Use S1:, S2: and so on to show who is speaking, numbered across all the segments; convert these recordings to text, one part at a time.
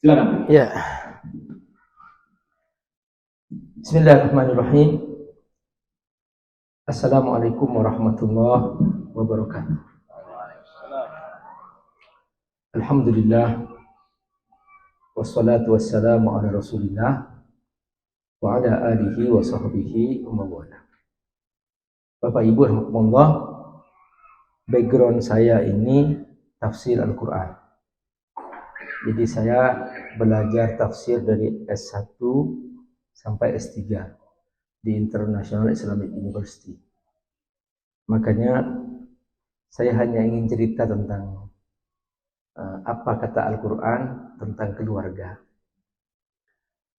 S1: Silakan.
S2: Ya. Bismillahirrahmanirrahim. Assalamualaikum warahmatullahi wabarakatuh. Alhamdulillah. Wassalatu wassalamu ala Rasulillah wa ala alihi wa sahbihi wa mawala. Bapak Ibu rahmatullah, background saya ini tafsir Al-Quran. Jadi saya belajar tafsir dari S1 sampai S3 di International Islamic University. Makanya saya hanya ingin cerita tentang apa kata Al-Quran tentang keluarga.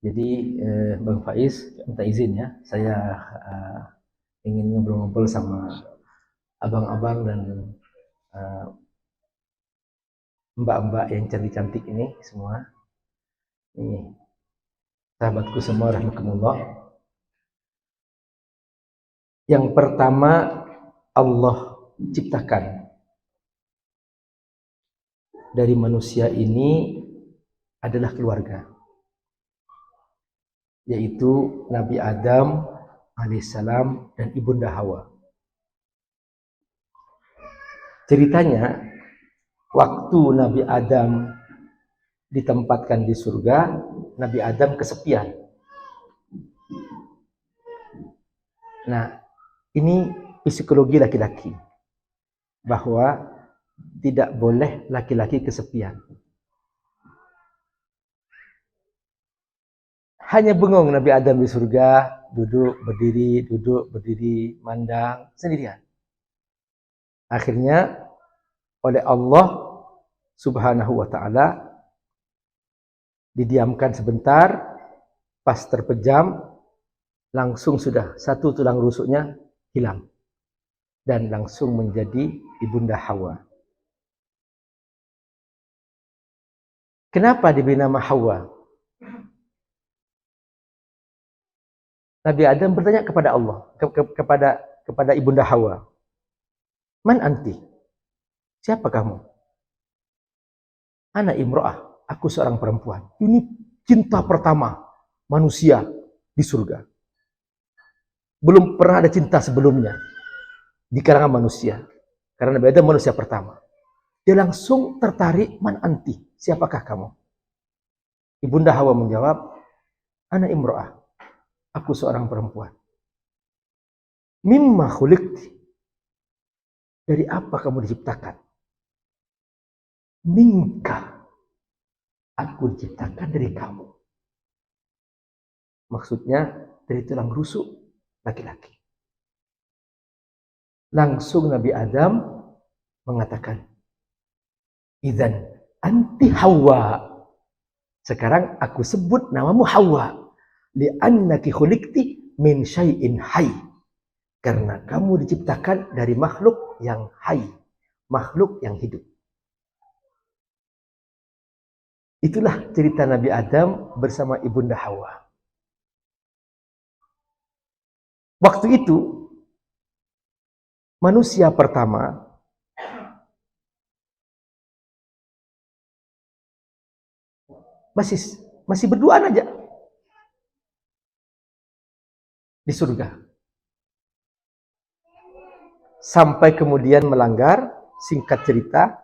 S2: Jadi Bang Faiz minta izin ya, saya ingin ngobrol-ngobrol sama abang-abang dan mbak-mbak yang cantik-cantik ini semua. Ini sahabatku semua rahmatullah. Yang pertama, Allah ciptakan dari manusia ini adalah keluarga, yaitu Nabi Adam alaihissalam dan Ibunda Hawa. Ceritanya, waktu Nabi Adam ditempatkan di surga, Nabi Adam kesepian. Nah, ini psikologi laki-laki, bahwa tidak boleh laki-laki kesepian. Hanya bengong Nabi Adam di surga, duduk, berdiri, mandang, sendirian. Akhirnya oleh Allah subhanahu wa ta'ala didiamkan sebentar, pas terpejam, langsung sudah satu tulang rusuknya hilang. Dan langsung menjadi Ibunda Hawa. Kenapa diberi nama Hawa? Nabi Adam bertanya kepada Allah, kepada Ibunda Hawa. Man anti? Siapa kamu? Ana imro'ah, aku seorang perempuan. Ini cinta pertama manusia di surga. Belum pernah ada cinta sebelumnya di kalangan manusia. Karena Nabi Adam manusia pertama. Dia langsung tertarik, man anti? Siapakah kamu? Ibunda Hawa menjawab, ana imro'ah, aku seorang perempuan. Mimma khuliqti, dari apa kamu diciptakan? Minka, aku diciptakan dari kamu. Maksudnya dari tulang rusuk laki-laki. Langsung Nabi Adam mengatakan, idzan anti Hawa. Sekarang aku sebut namamu Hawa. Li'annaki khuliqti min syai'in hayy. Karena kamu diciptakan dari makhluk yang hayy, makhluk yang hidup. Itulah cerita Nabi Adam bersama Ibunda Hawa. Waktu itu manusia pertama masih berduaan aja di surga. Sampai kemudian melanggar, singkat cerita,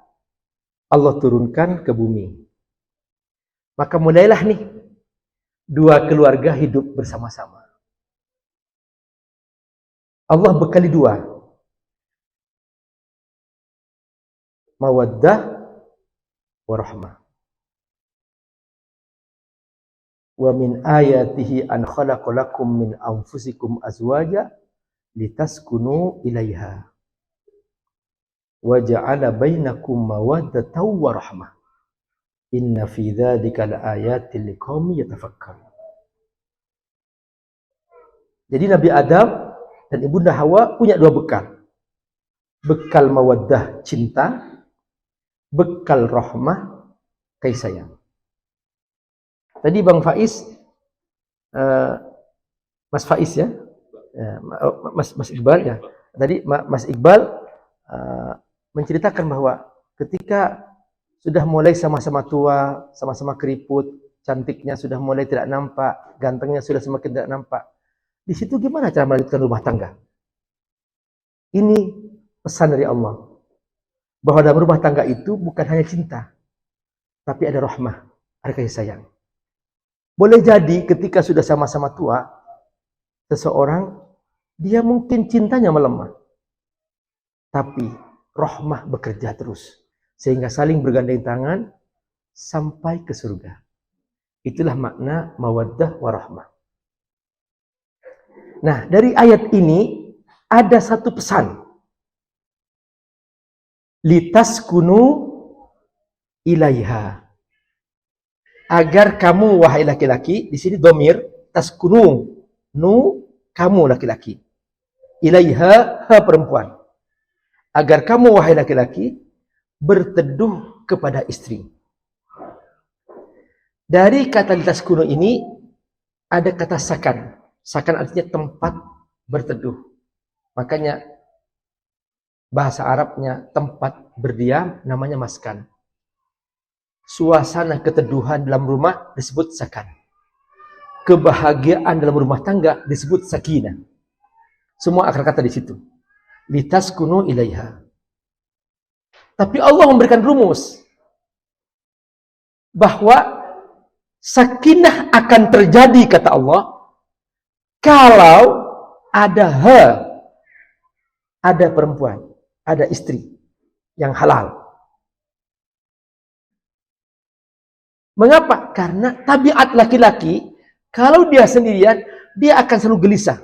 S2: Allah turunkan ke bumi. Maka mulailah nih, dua keluarga hidup bersama-sama. Allah bekali dua. Mawaddah warahmah. Wa min ayatihi an khalaqalakum min anfusikum azwaja litaskunu ilaiha. Wa ja'ala bainakum mawaddatan wa rahmah. Inna fi dzalika laayatil liqaumin yatafakkarun. Jadi Nabi Adam dan Ibunda Hawa punya dua bekal. Bekal mawaddah, cinta, bekal rahmah, kasih sayang. Tadi Bang Faiz, Mas Faiz ya, Mas Iqbal ya. Tadi Mas Iqbal menceritakan bahwa ketika sudah mulai sama-sama tua, sama-sama keriput, cantiknya sudah mulai tidak nampak, gantengnya sudah semakin tidak nampak. Di situ gimana cara melanjutkan rumah tangga? Ini pesan dari Allah. Bahwa dalam rumah tangga itu bukan hanya cinta, tapi ada rahmah, ada kasih sayang. Boleh jadi ketika sudah sama-sama tua, seseorang, dia mungkin cintanya melemah. Tapi rahmah bekerja terus. Sehingga saling bergandeng tangan sampai ke surga. Itulah makna mawaddah warahmah. Nah, dari ayat ini ada satu pesan. Litaskunu ilaiha. Agar kamu wahai laki-laki, di sini domir taskunu, nu kamu laki-laki. Ilaiha ha perempuan. Agar kamu wahai laki-laki berteduh kepada istri. Dari kata litaskunu ini ada kata sakan. Sakan artinya tempat berteduh. Makanya bahasa Arabnya tempat berdiam namanya maskan. Suasana keteduhan dalam rumah disebut sakan. Kebahagiaan dalam rumah tangga disebut sakinah. Semua akar kata di situ. Litaskunu ilaiha. Tapi Allah memberikan rumus bahwa sakinah akan terjadi, kata Allah, kalau ada ada perempuan, ada istri yang halal. Mengapa? Karena tabiat laki-laki, kalau dia sendirian, dia akan selalu gelisah.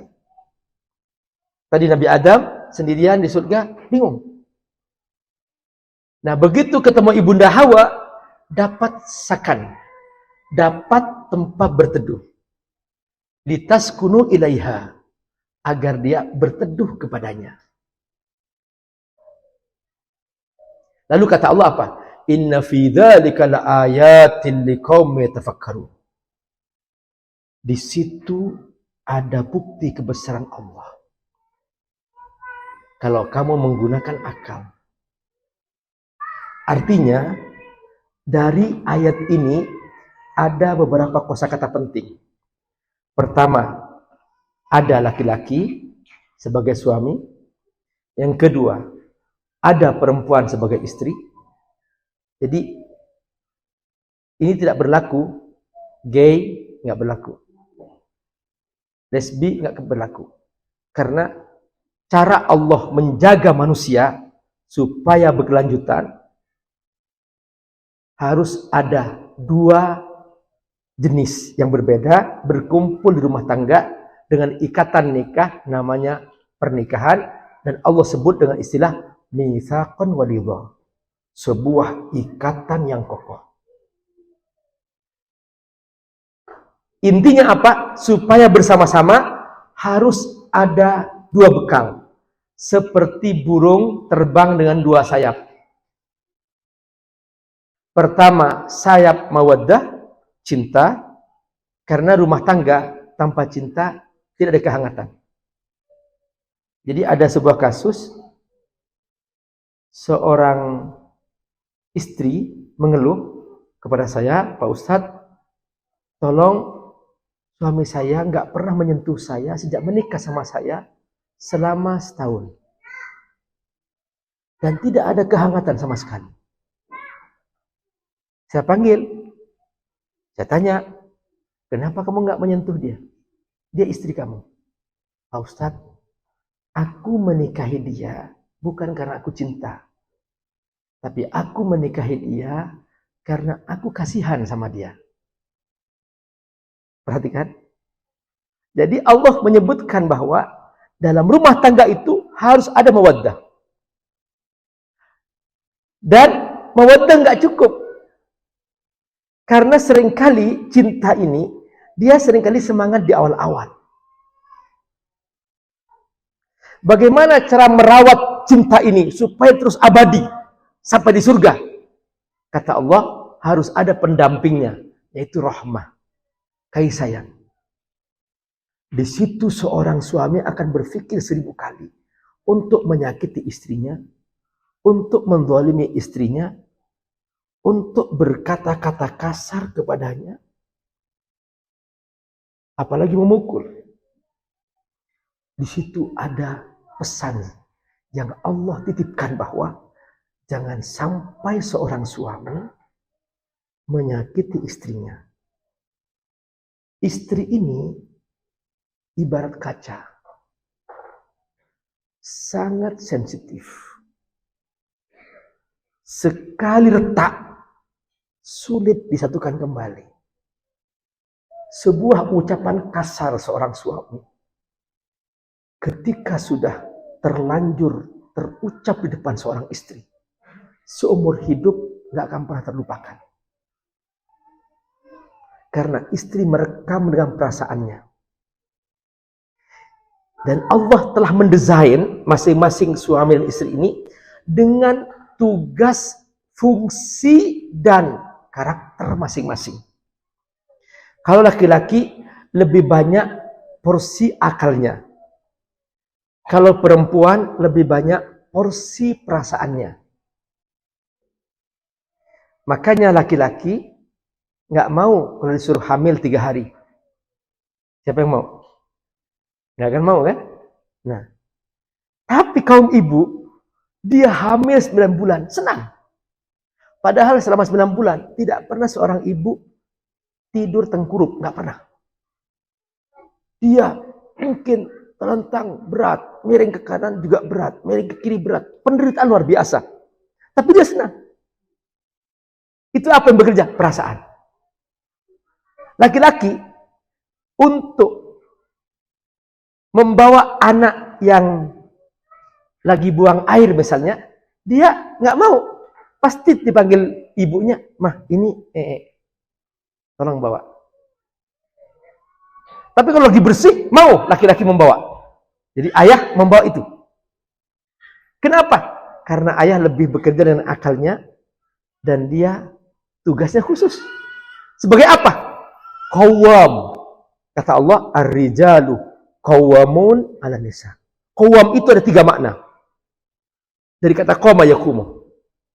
S2: Tadi Nabi Adam sendirian di surga, bingung. Nah, begitu ketemu Ibunda Hawa, dapat sakan, dapat tempat berteduh. Litaskunu ilaiha, agar dia berteduh kepadanya. Lalu kata Allah apa? Inna fi dzalika laayatin liqaumin yatafakkarun. Di situ ada bukti kebesaran Allah. Kalau kamu menggunakan akal. Artinya, dari ayat ini ada beberapa kosakata penting. Pertama, ada laki-laki sebagai suami. Yang kedua, ada perempuan sebagai istri. Jadi, ini tidak berlaku. Gay nggak berlaku. Lesbi nggak berlaku. Karena cara Allah menjaga manusia supaya berkelanjutan, harus ada dua jenis yang berbeda berkumpul di rumah tangga dengan ikatan nikah namanya pernikahan, dan Allah sebut dengan istilah mitsaqan walidha, sebuah ikatan yang kokoh. Intinya apa? Supaya bersama-sama harus ada dua bekal, seperti burung terbang dengan dua sayap. Pertama, sayap mawaddah, cinta, karena rumah tangga tanpa cinta tidak ada kehangatan. Jadi ada sebuah kasus, seorang istri mengeluh kepada saya, Pak Ustadz, tolong suami saya nggak pernah menyentuh saya sejak menikah sama saya selama setahun. Dan tidak ada kehangatan sama sekali. Saya panggil, saya tanya, kenapa kamu nggak menyentuh dia? Dia istri kamu. Pak Ustadz, aku menikahi dia bukan karena aku cinta. Tapi aku menikahi dia karena aku kasihan sama dia. Perhatikan. Jadi Allah menyebutkan bahwa dalam rumah tangga itu harus ada mawaddah. Dan mawaddah nggak cukup. Karena seringkali cinta ini, dia seringkali semangat di awal-awal. Bagaimana cara merawat cinta ini supaya terus abadi sampai di surga? Kata Allah, harus ada pendampingnya, yaitu rahmah, kasih sayang. Di situ seorang suami akan berpikir 1000 kali untuk menyakiti istrinya, untuk menzalimi istrinya, untuk berkata-kata kasar kepadanya, apalagi memukul. Di situ ada pesan yang Allah titipkan bahwa jangan sampai seorang suami menyakiti istrinya. Istri ini ibarat kaca, sangat sensitif. Sekali retak, sulit disatukan kembali. Sebuah ucapan kasar seorang suami, ketika sudah terlanjur terucap di depan seorang istri, seumur hidup gak akan pernah terlupakan. Karena istri merekam dengan perasaannya. Dan Allah telah mendesain masing-masing suami dan istri ini dengan tugas, fungsi, dan karakter masing-masing. Kalau laki-laki lebih banyak porsi akalnya. Kalau perempuan lebih banyak porsi perasaannya. Makanya laki-laki nggak mau kalau disuruh hamil 3 hari. Siapa yang mau? Nggak akan mau kan? Nah, tapi kaum ibu, dia hamil 9 bulan, senang. Padahal selama 9 bulan, tidak pernah seorang ibu tidur tengkurup, nggak pernah. Dia mungkin terlentang berat, miring ke kanan juga berat, miring ke kiri berat. Penderitaan luar biasa. Tapi dia senang. Itu apa yang bekerja? Perasaan. Laki-laki untuk membawa anak yang lagi buang air misalnya, dia nggak mau. Pasti dipanggil ibunya, "Mah, ini tolong bawa." Tapi kalau lagi bersih, mau laki-laki membawa. Jadi ayah membawa itu. Kenapa? Karena ayah lebih bekerja dengan akalnya dan dia tugasnya khusus. Sebagai apa? Qawwam. Kata Allah, ar-rijalu qawwamun 'ala nisa. Qawwam itu ada 3 makna. Dari kata qama yaqumu.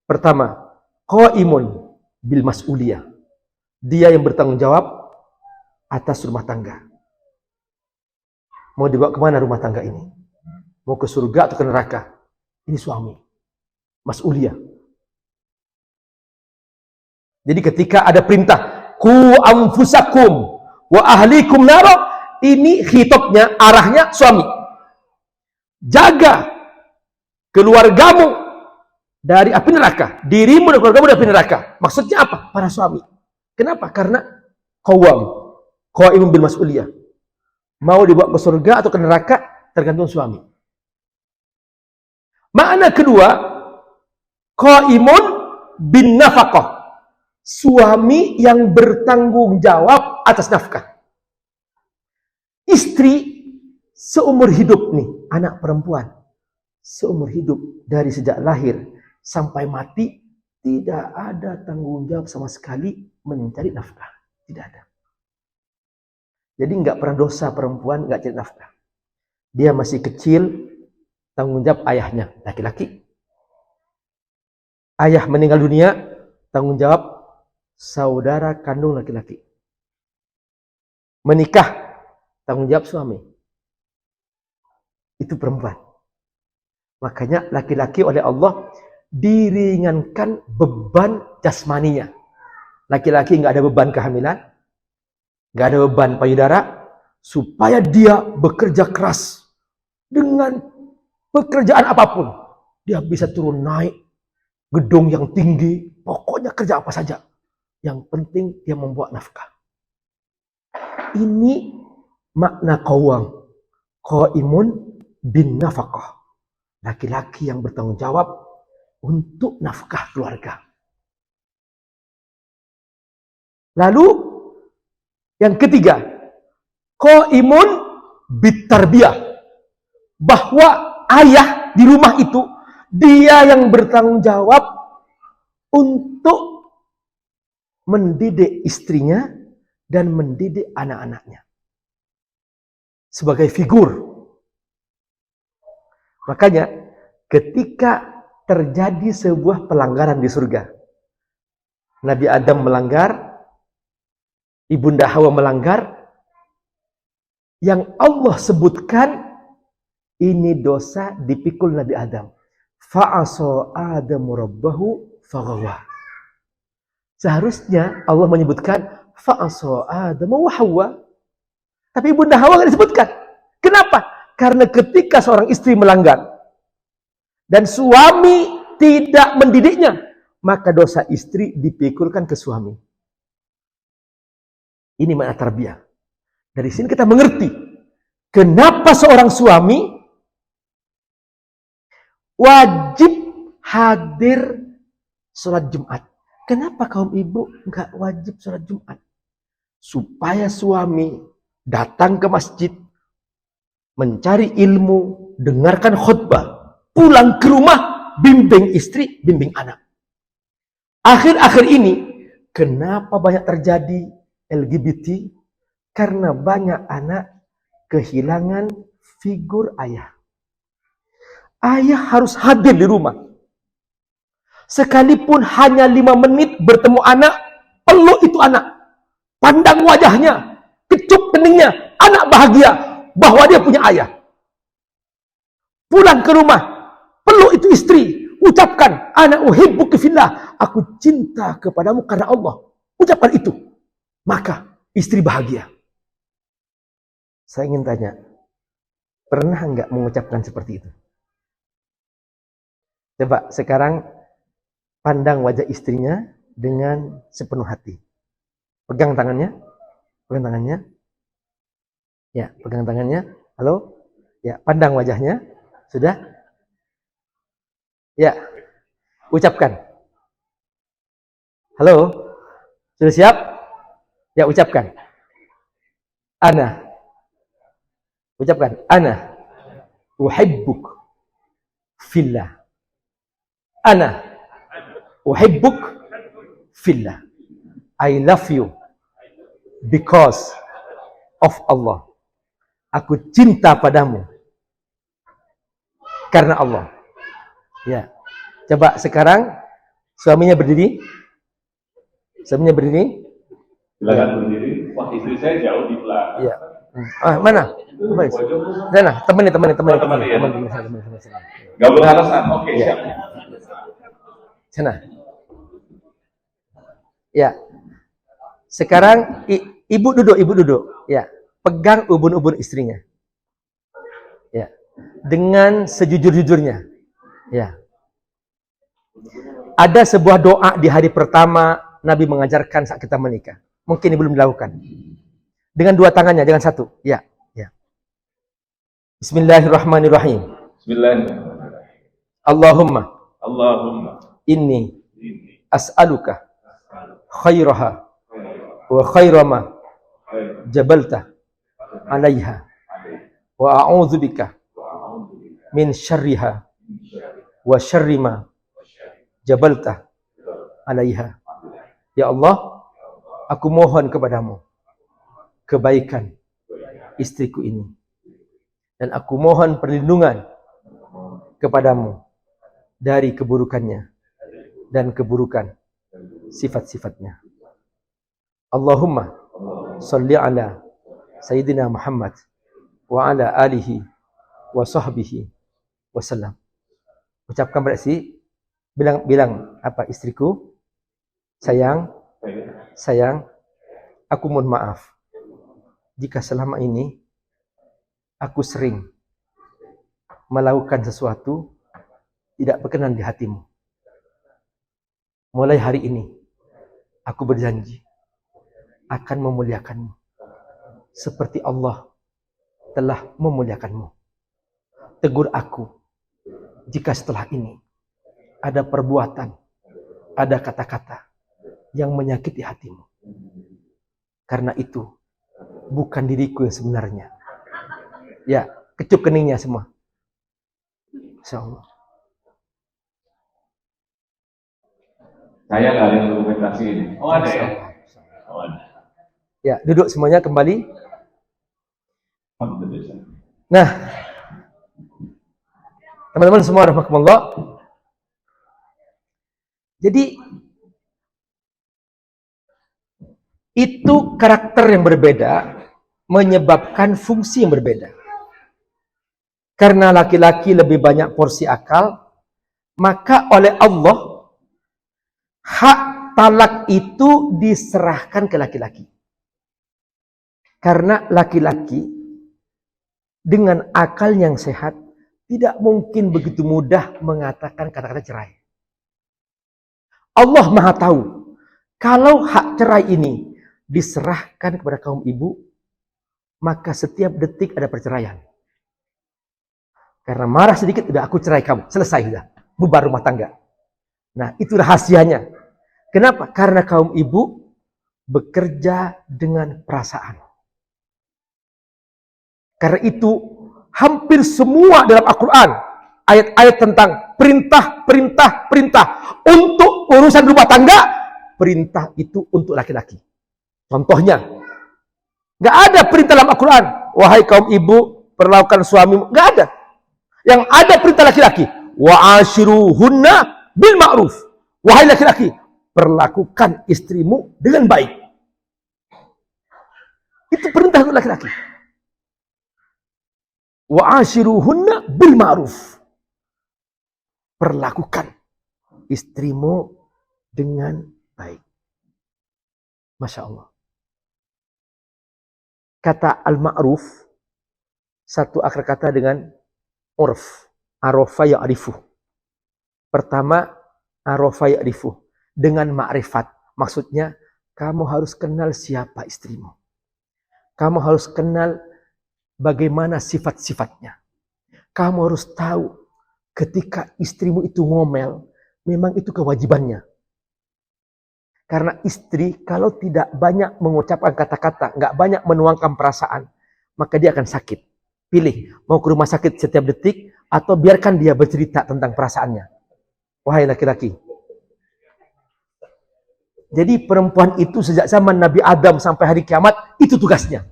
S2: Pertama, qaimun bil mas'uliyah. Dia yang bertanggung jawab atas rumah tangga. Mau dibawa kemana rumah tangga ini? Mau ke surga atau ke neraka? Ini suami. Mas'uliyah. Jadi ketika ada perintah, ku anfusakum wa ahlikum naro, ini khitabnya, arahnya suami. Jaga keluargamu dari api neraka. Dirimu dan keluargamu dari api neraka. Maksudnya apa? Para suami. Kenapa? Karena qaimun bil mas'uliyah. Mau dibawa ke surga atau ke neraka tergantung suami. Makna kedua, qaimun bin nafaqah. Suami yang bertanggung jawab atas nafkah. Istri seumur hidup nih, anak perempuan. Seumur hidup dari sejak lahir sampai mati tidak ada tanggung jawab sama sekali mencari nafkah. Tidak ada. Jadi nggak pernah dosa perempuan nggak cari nafkah. Dia masih kecil, tanggung jawab ayahnya, laki-laki. Ayah meninggal dunia, tanggung jawab saudara kandung laki-laki. Menikah, tanggung jawab suami. Itu perempuan. Makanya laki-laki oleh Allah diringankan beban jasmaninya. Laki-laki nggak ada beban kehamilan, nggak ada beban payudara, supaya dia bekerja keras dengan pekerjaan apapun. Dia bisa turun naik gedung yang tinggi, pokoknya kerja apa saja. Yang penting dia membuat nafkah. Ini makna qawwam. Qaimun bin nafaqah. Laki-laki yang bertanggung jawab untuk nafkah keluarga. Lalu yang ketiga, qaimun bit tarbiyah. Bahwa ayah di rumah itu dia yang bertanggung jawab untuk mendidik istrinya dan mendidik anak-anaknya sebagai figur. Makanya ketika terjadi sebuah pelanggaran di surga, Nabi Adam melanggar, Ibunda Hawa melanggar, yang Allah sebutkan ini dosa dipikul Nabi Adam. Fa'asa Adamu rabbahu faghawa. Seharusnya Allah menyebutkan fa'asa Adamu wa Hawa. Tapi Ibunda Hawa tidak disebutkan. Kenapa? Karena ketika seorang istri melanggar dan suami tidak mendidiknya, maka dosa istri dipikulkan ke suami. Ini makna tarbiyah. Dari sini kita mengerti kenapa seorang suami wajib hadir sholat Jumat. Kenapa kaum ibu nggak wajib sholat Jumat? Supaya suami datang ke masjid, mencari ilmu, dengarkan khutbah, pulang ke rumah, bimbing istri, bimbing anak. Akhir-akhir ini, kenapa banyak terjadi LGBT? Karena banyak anak kehilangan figur ayah. Ayah harus hadir di rumah. Sekalipun hanya 5 menit bertemu anak, peluk itu anak. Pandang wajahnya, kecup keningnya, anak bahagia bahwa dia punya ayah. Pulang ke rumah, peluk itu istri, ucapkan, ana uhibbuka fillah, aku cinta kepadamu karena Allah. Ucapkan itu. Maka istri bahagia. Saya ingin tanya, pernah enggak mengucapkan seperti itu? Coba sekarang pandang wajah istrinya dengan sepenuh hati. Pegang tangannya. Pegang tangannya. Ya, pegang tangannya. Halo? Ya, pandang wajahnya. Sudah? Ya. Ucapkan. Halo? Sudah siap? Ya, ucapkan. Ana. Ucapkan. Ana uhibbuk fillah. Ana uhibbuk fillah. I love you because of Allah. Aku cinta padamu karena Allah. Ya. Coba sekarang suaminya berdiri. Suaminya berdiri.
S1: Silakan berdiri. Wah, istri saya jauh di belakang.
S2: Ya. Mana? Sana, temani.
S1: Gak boleh alasan. Oke, siap.
S2: Sana. Ya. Sekarang ibu duduk. Ya. Pegang ubun-ubun istrinya. Ya. Dengan sejujur-jujurnya. Ya. Ada sebuah doa di hari pertama Nabi mengajarkan saat kita menikah. Mungkin ini belum dilakukan. Dengan 2 tangannya, dengan 1. Ya. Bismillahirrahmanirrahim. Allahumma inni as'aluka khairaha wa khairama jabalta alaiha wa a'udzubika min syarriha wa syarrima jabalta alaiha. Ya Allah, aku mohon kepadamu kebaikan istriku ini. Dan aku mohon perlindungan kepadamu dari keburukannya dan keburukan sifat-sifatnya. Allahumma salli ala Sayyidina Muhammad wa ala alihi wa sahbihi wasallam. Ucapkan berarti bilang apa istriku? Sayang, aku mohon maaf jika selama ini aku sering melakukan sesuatu tidak berkenan di hatimu. Mulai hari ini, aku berjanji akan memuliakanmu. Seperti Allah telah memuliakanmu. Tegur aku, jika setelah ini ada perbuatan, ada kata-kata yang menyakiti hatimu. Karena itu, bukan diriku yang sebenarnya. Ya, kecup keningnya semua. Insyaallah.
S1: Saya nggak ada yang dokumentasi ini. Oh ada ya? Oh ada.
S2: Ya, duduk semuanya kembali.
S1: Alhamdulillah.
S2: Nah, teman-teman semua rahmatullah. Jadi itu karakter yang berbeda menyebabkan fungsi yang berbeda. Karena laki-laki lebih banyak porsi akal, maka oleh Allah hak talak itu diserahkan ke laki-laki. Karena laki-laki dengan akal yang sehat tidak mungkin begitu mudah mengatakan kata-kata cerai. Allah Maha tahu kalau hak cerai ini diserahkan kepada kaum ibu, maka setiap detik ada perceraian. Karena marah sedikit, udah aku cerai kamu. Selesai, udah. Bubar rumah tangga. Nah, itu rahasianya. Kenapa? Karena kaum ibu bekerja dengan perasaan. Karena itu, hampir semua dalam Al-Quran, ayat-ayat tentang perintah. Untuk urusan rumah tangga, perintah itu untuk laki-laki. Contohnya, nggak ada perintah dalam Al-Quran, wahai kaum ibu, perlakukan suamimu. Nggak ada. Yang ada perintah laki-laki, wa ashiruhunna bil ma'ruf. Wahai laki-laki, perlakukan istrimu dengan baik. Itu perintah untuk laki-laki. Wa ashiruhunna bil ma'ruf. Perlakukan istrimu dengan baik. Masya Allah. Kata al-ma'ruf, satu akar kata dengan urf, arafa ya'rifu. Pertama, arafa ya'rifu, dengan ma'rifat. Maksudnya, kamu harus kenal siapa istrimu. Kamu harus kenal bagaimana sifat-sifatnya. Kamu harus tahu ketika istrimu itu ngomel, memang itu kewajibannya. Karena istri kalau tidak banyak mengucapkan kata-kata, nggak banyak menuangkan perasaan, maka dia akan sakit. Pilih, mau ke rumah sakit setiap detik, atau biarkan dia bercerita tentang perasaannya. Wahai laki-laki. Jadi perempuan itu sejak zaman Nabi Adam sampai hari kiamat, itu tugasnya.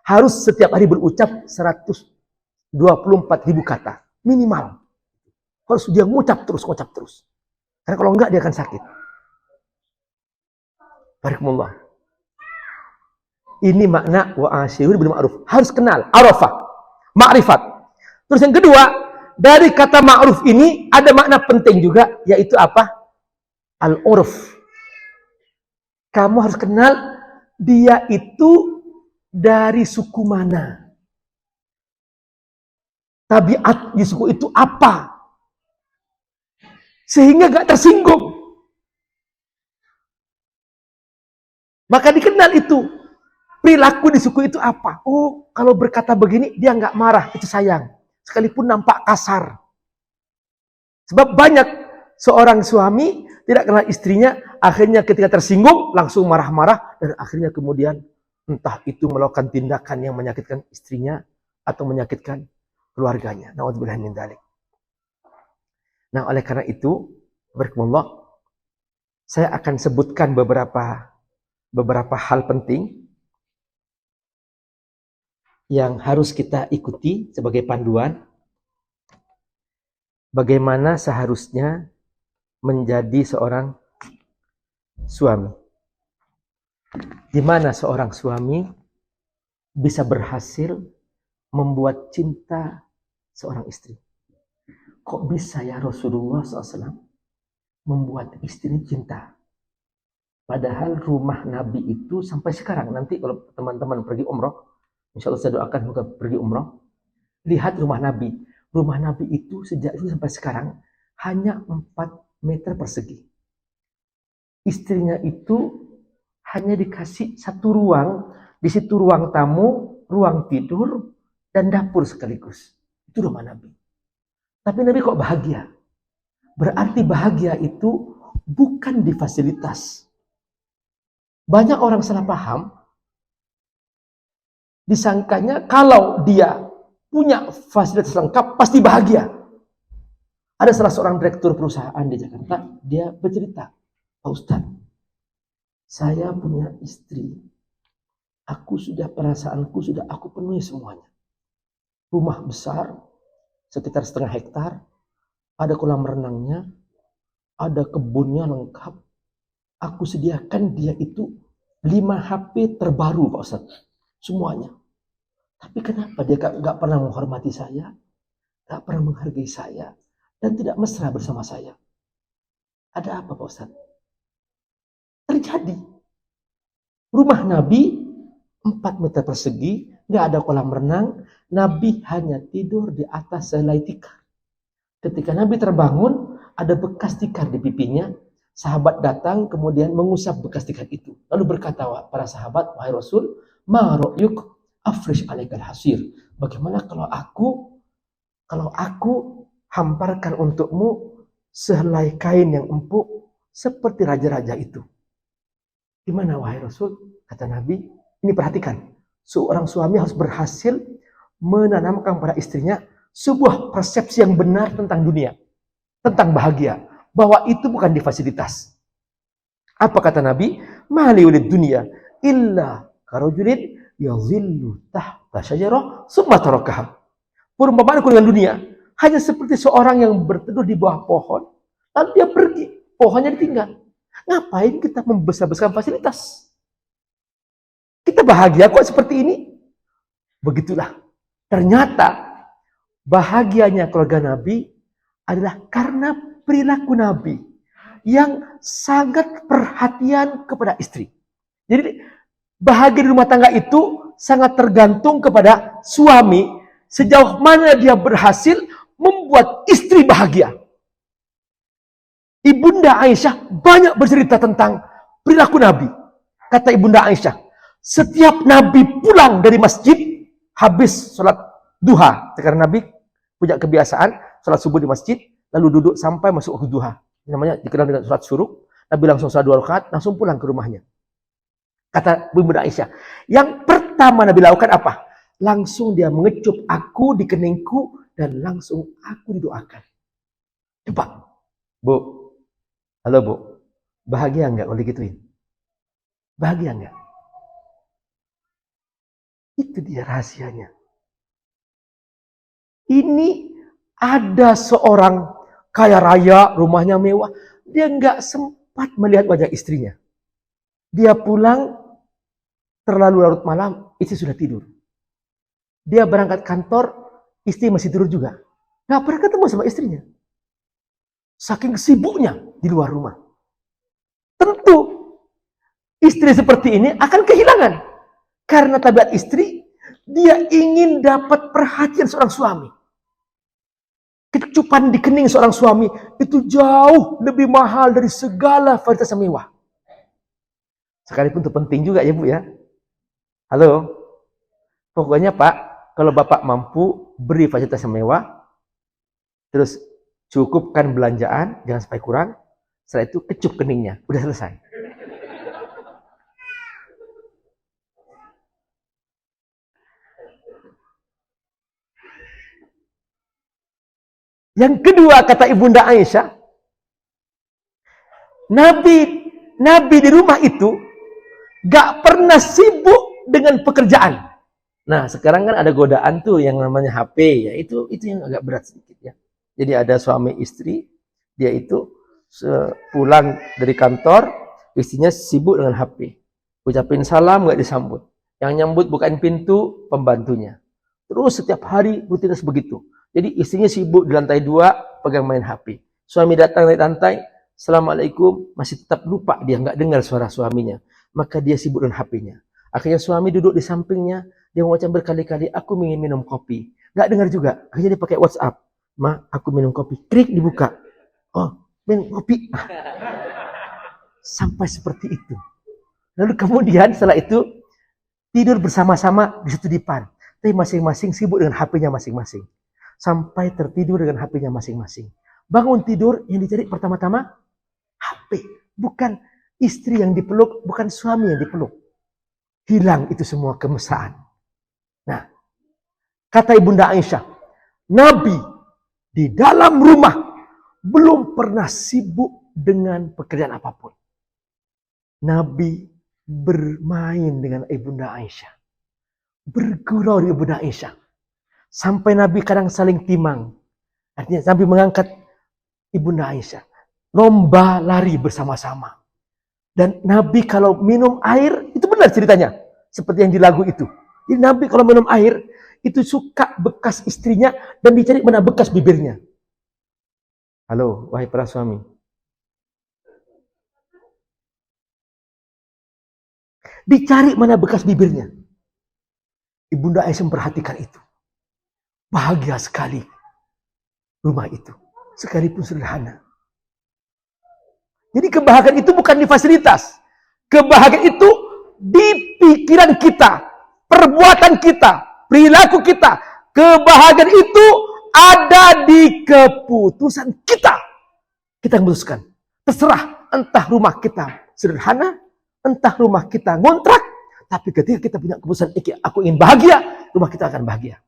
S2: Harus setiap hari berucap 124.000 kata. Minimal. Harus dia ngucap terus. Karena kalau enggak, dia akan sakit. Barakallah. Ini makna wa asyiru bil ma'ruf. Harus kenal, arafah. Ma'rifat. Terus yang kedua, dari kata ma'ruf ini ada makna penting juga, yaitu apa? Al-urf. Kamu harus kenal dia itu dari suku mana. Tabiat di suku itu apa. Sehingga gak tersinggung. Maka dikenal itu. Perilaku di suku itu apa? Oh, kalau berkata begini, dia nggak marah, itu sayang. Sekalipun nampak kasar. Sebab banyak seorang suami tidak kenal istrinya, akhirnya ketika tersinggung, langsung marah-marah, dan akhirnya kemudian entah itu melakukan tindakan yang menyakitkan istrinya, atau menyakitkan keluarganya. Na'udzubillah min dzalik. Nah, oleh karena itu, barakallah, saya akan sebutkan beberapa hal penting yang harus kita ikuti sebagai panduan bagaimana seharusnya menjadi seorang suami. Di mana seorang suami bisa berhasil membuat cinta seorang istri. Kok bisa ya Rasulullah SAW membuat istri cinta? Padahal rumah Nabi itu sampai sekarang, nanti kalau teman-teman pergi umroh, insya Allah saya doakan semoga pergi umroh. Lihat rumah Nabi. Rumah Nabi itu sejak itu sampai sekarang hanya 4 meter persegi. Istrinya itu hanya dikasih satu ruang. Di situ ruang tamu, ruang tidur, dan dapur sekaligus. Itu rumah Nabi. Tapi Nabi kok bahagia? Berarti bahagia itu bukan di fasilitas. Banyak orang salah paham. Disangkanya kalau dia punya fasilitas lengkap pasti bahagia. Ada salah seorang direktur perusahaan di Jakarta, dia bercerita, Pak Ustadz, saya punya istri, perasaanku sudah aku penuhi semuanya. Rumah besar, sekitar 0,5 hektar, ada kolam renangnya, ada kebunnya lengkap. Aku sediakan dia itu 5 HP terbaru Pak Ustadz. Semuanya. Tapi kenapa dia nggak pernah menghormati saya, nggak pernah menghargai saya, dan tidak mesra bersama saya? Ada apa Pak Ustadz? Terjadi. Rumah Nabi 4 meter persegi, nggak ada kolam renang, Nabi hanya tidur di atas selai tikar. Ketika Nabi terbangun, ada bekas tikar di pipinya. Sahabat datang kemudian mengusap bekas tikar itu. Lalu berkata para sahabat, wahai Rasul, ma ra'yuk afrish alaikal hasir. Bagaimana kalau aku hamparkan untukmu sehelai kain yang empuk seperti raja-raja itu. Gimana wahai Rasul? Kata Nabi, ini perhatikan. Seorang suami harus berhasil menanamkan pada istrinya sebuah persepsi yang benar tentang dunia, tentang bahagia, bahwa itu bukan di fasilitas. Apa kata Nabi? Mali ulid dunia illa karajulin yazillu tahta syajarah summa tarakaha. Perumpamaanku dengan dunia hanya seperti seorang yang berteduh di bawah pohon, lalu dia pergi, pohonnya ditinggal. Ngapain kita membesar-besarkan fasilitas? Kita bahagia kok seperti ini. Begitulah. Ternyata bahagianya keluarga Nabi adalah karena perilaku Nabi yang sangat perhatian kepada istri. Jadi bahagia di rumah tangga itu sangat tergantung kepada suami sejauh mana dia berhasil membuat istri bahagia. Ibunda Aisyah banyak bercerita tentang perilaku Nabi. Kata Ibunda Aisyah, setiap Nabi pulang dari masjid, habis sholat duha. Karena Nabi punya kebiasaan sholat subuh di masjid, lalu duduk sampai masuk waktu duha. Ini namanya dikenal dengan sholat syuruk. Nabi langsung sholat 2 rakaat, langsung pulang ke rumahnya. Kata Ibunda Aisyah, yang pertama Nabi lakukan apa? Langsung dia mengecup aku di keningku dan langsung aku didoakan. Coba, Bu. Halo Bu, bahagia enggak kalau digituin? Bahagia enggak? Itu dia rahasianya. Ini ada seorang kaya raya, rumahnya mewah, dia enggak sempat melihat wajah istrinya. Dia pulang terlalu larut malam, istri sudah tidur. Dia berangkat kantor, istri masih tidur juga. Enggak pernah ketemu sama istrinya. Saking sibuknya di luar rumah. Tentu istri seperti ini akan kehilangan. Karena tabiat istri, dia ingin dapat perhatian seorang suami. Kecupan di kening seorang suami itu jauh lebih mahal dari segala fasilitas mewah. Sekalipun itu penting juga ya Bu ya. Halo. Pokoknya Pak, kalau Bapak mampu beri fasilitas mewah, terus cukupkan belanjaan, jangan sampai kurang. Setelah itu kecup keningnya, udah selesai. Yang kedua kata Ibunda Aisyah, Nabi di rumah itu gak pernah sibuk dengan pekerjaan. Nah sekarang kan ada godaan tuh yang namanya HP, ya itu yang agak berat sedikit ya. Jadi ada suami istri, dia itu pulang dari kantor, istrinya sibuk dengan HP. Ucapin salam gak disambut. Yang nyambut bukain pintu, pembantunya. Terus setiap hari rutinitas begitu. Jadi istrinya sibuk di lantai 2, pegang main HP. Suami datang naik lantai, Assalamualaikum, masih tetap lupa, dia gak dengar suara suaminya. Maka dia sibuk dengan HP-nya. Akhirnya suami duduk di sampingnya, dia mengucapkan berkali-kali, aku ingin minum kopi. Gak dengar juga, akhirnya dia pakai WhatsApp. Ma, aku minum kopi. Klik dibuka. Oh, minum kopi. Sampai seperti itu. Lalu kemudian setelah itu tidur bersama-sama di satu dipan. Tapi masing-masing sibuk dengan HP-nya masing-masing. Sampai tertidur dengan HP-nya masing-masing. Bangun tidur yang dicari pertama-tama HP. Bukan istri yang dipeluk, bukan suami yang dipeluk. Hilang itu semua kemesraan. Nah, kata Ibunda Aisyah, Nabi di dalam rumah belum pernah sibuk dengan pekerjaan apapun. Nabi bermain dengan Ibunda Aisyah. Bergurau dengan Ibunda Aisyah. Sampai Nabi kadang saling timang. Artinya Nabi mengangkat Ibunda Aisyah. Lomba lari bersama-sama. Dan Nabi kalau minum air itu benar ceritanya. Seperti yang di lagu itu. Jadi Nabi kalau minum air, itu suka bekas istrinya dan dicari mana bekas bibirnya. Halo, wahai para suami. Dicari mana bekas bibirnya. Ibunda Aisyah memperhatikan itu. Bahagia sekali rumah itu. Sekalipun sederhana. Jadi kebahagiaan itu bukan di fasilitas. Kebahagiaan itu di pikiran kita. Perbuatan kita. Perilaku kita. Kebahagiaan itu ada di keputusan kita. Kita yang memutuskan. Terserah entah rumah kita sederhana, entah rumah kita ngontrak, tapi ketika kita punya keputusan, aku ingin bahagia, rumah kita akan bahagia.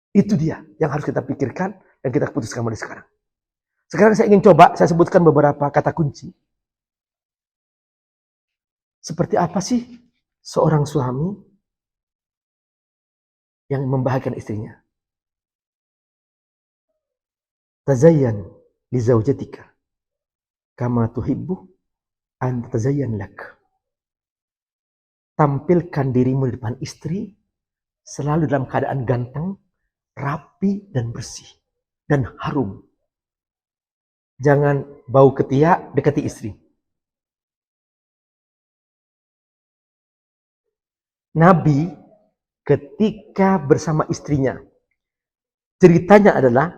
S2: Itu dia yang harus kita pikirkan dan kita putuskan mulai sekarang. Sekarang saya ingin coba, saya sebutkan beberapa kata kunci. Seperti apa sih seorang suami yang membahagiakan istrinya? Tazayyan li zawjatika kama tuhibbu an tazayyan lak. Tampilkan dirimu di depan istri selalu dalam keadaan ganteng, rapi dan bersih dan harum. Jangan bau ketiak dekati istri. Nabi ketika bersama istrinya, ceritanya adalah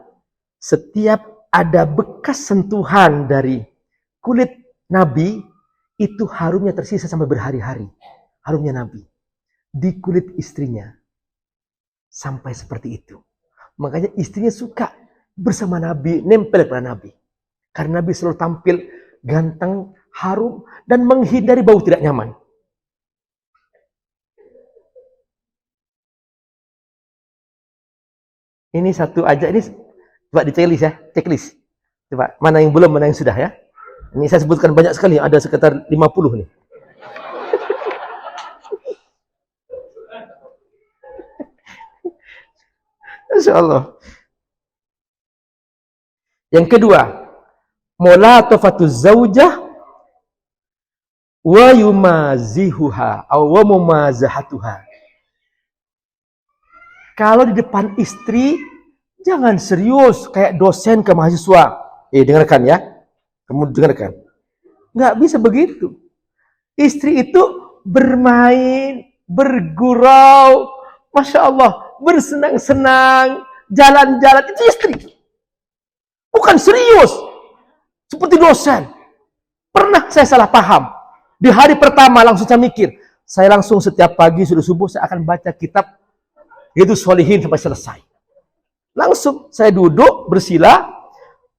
S2: setiap ada bekas sentuhan dari kulit Nabi, itu harumnya tersisa sampai berhari-hari. Harumnya Nabi di kulit istrinya sampai seperti itu. Makanya istrinya suka bersama Nabi, nempel pada Nabi. Karena Nabi selalu tampil ganteng, harum, dan menghindari bau tidak nyaman. Ini satu aja, ini coba di checklist ya, checklist. Coba, mana yang belum, mana yang sudah ya. Ini saya sebutkan banyak sekali, ada sekitar 50 nih. Insya Allah. Yang kedua, mulatafatu zaujah wa yumazihuha wa mumazahatuha. Kalau di depan istri jangan serius kayak dosen ke mahasiswa. Dengarkan ya. Kamu dengarkan. Nggak bisa begitu. Istri itu bermain, bergurau, Masya Allah, bersenang-senang, jalan-jalan, itu istri. Bukan serius. Seperti dosen. Pernah saya salah paham. Di hari pertama langsung saya mikir, saya langsung setiap pagi subuh saya akan baca kitab Riyadhus Shalihin sampai selesai. Langsung saya duduk bersila,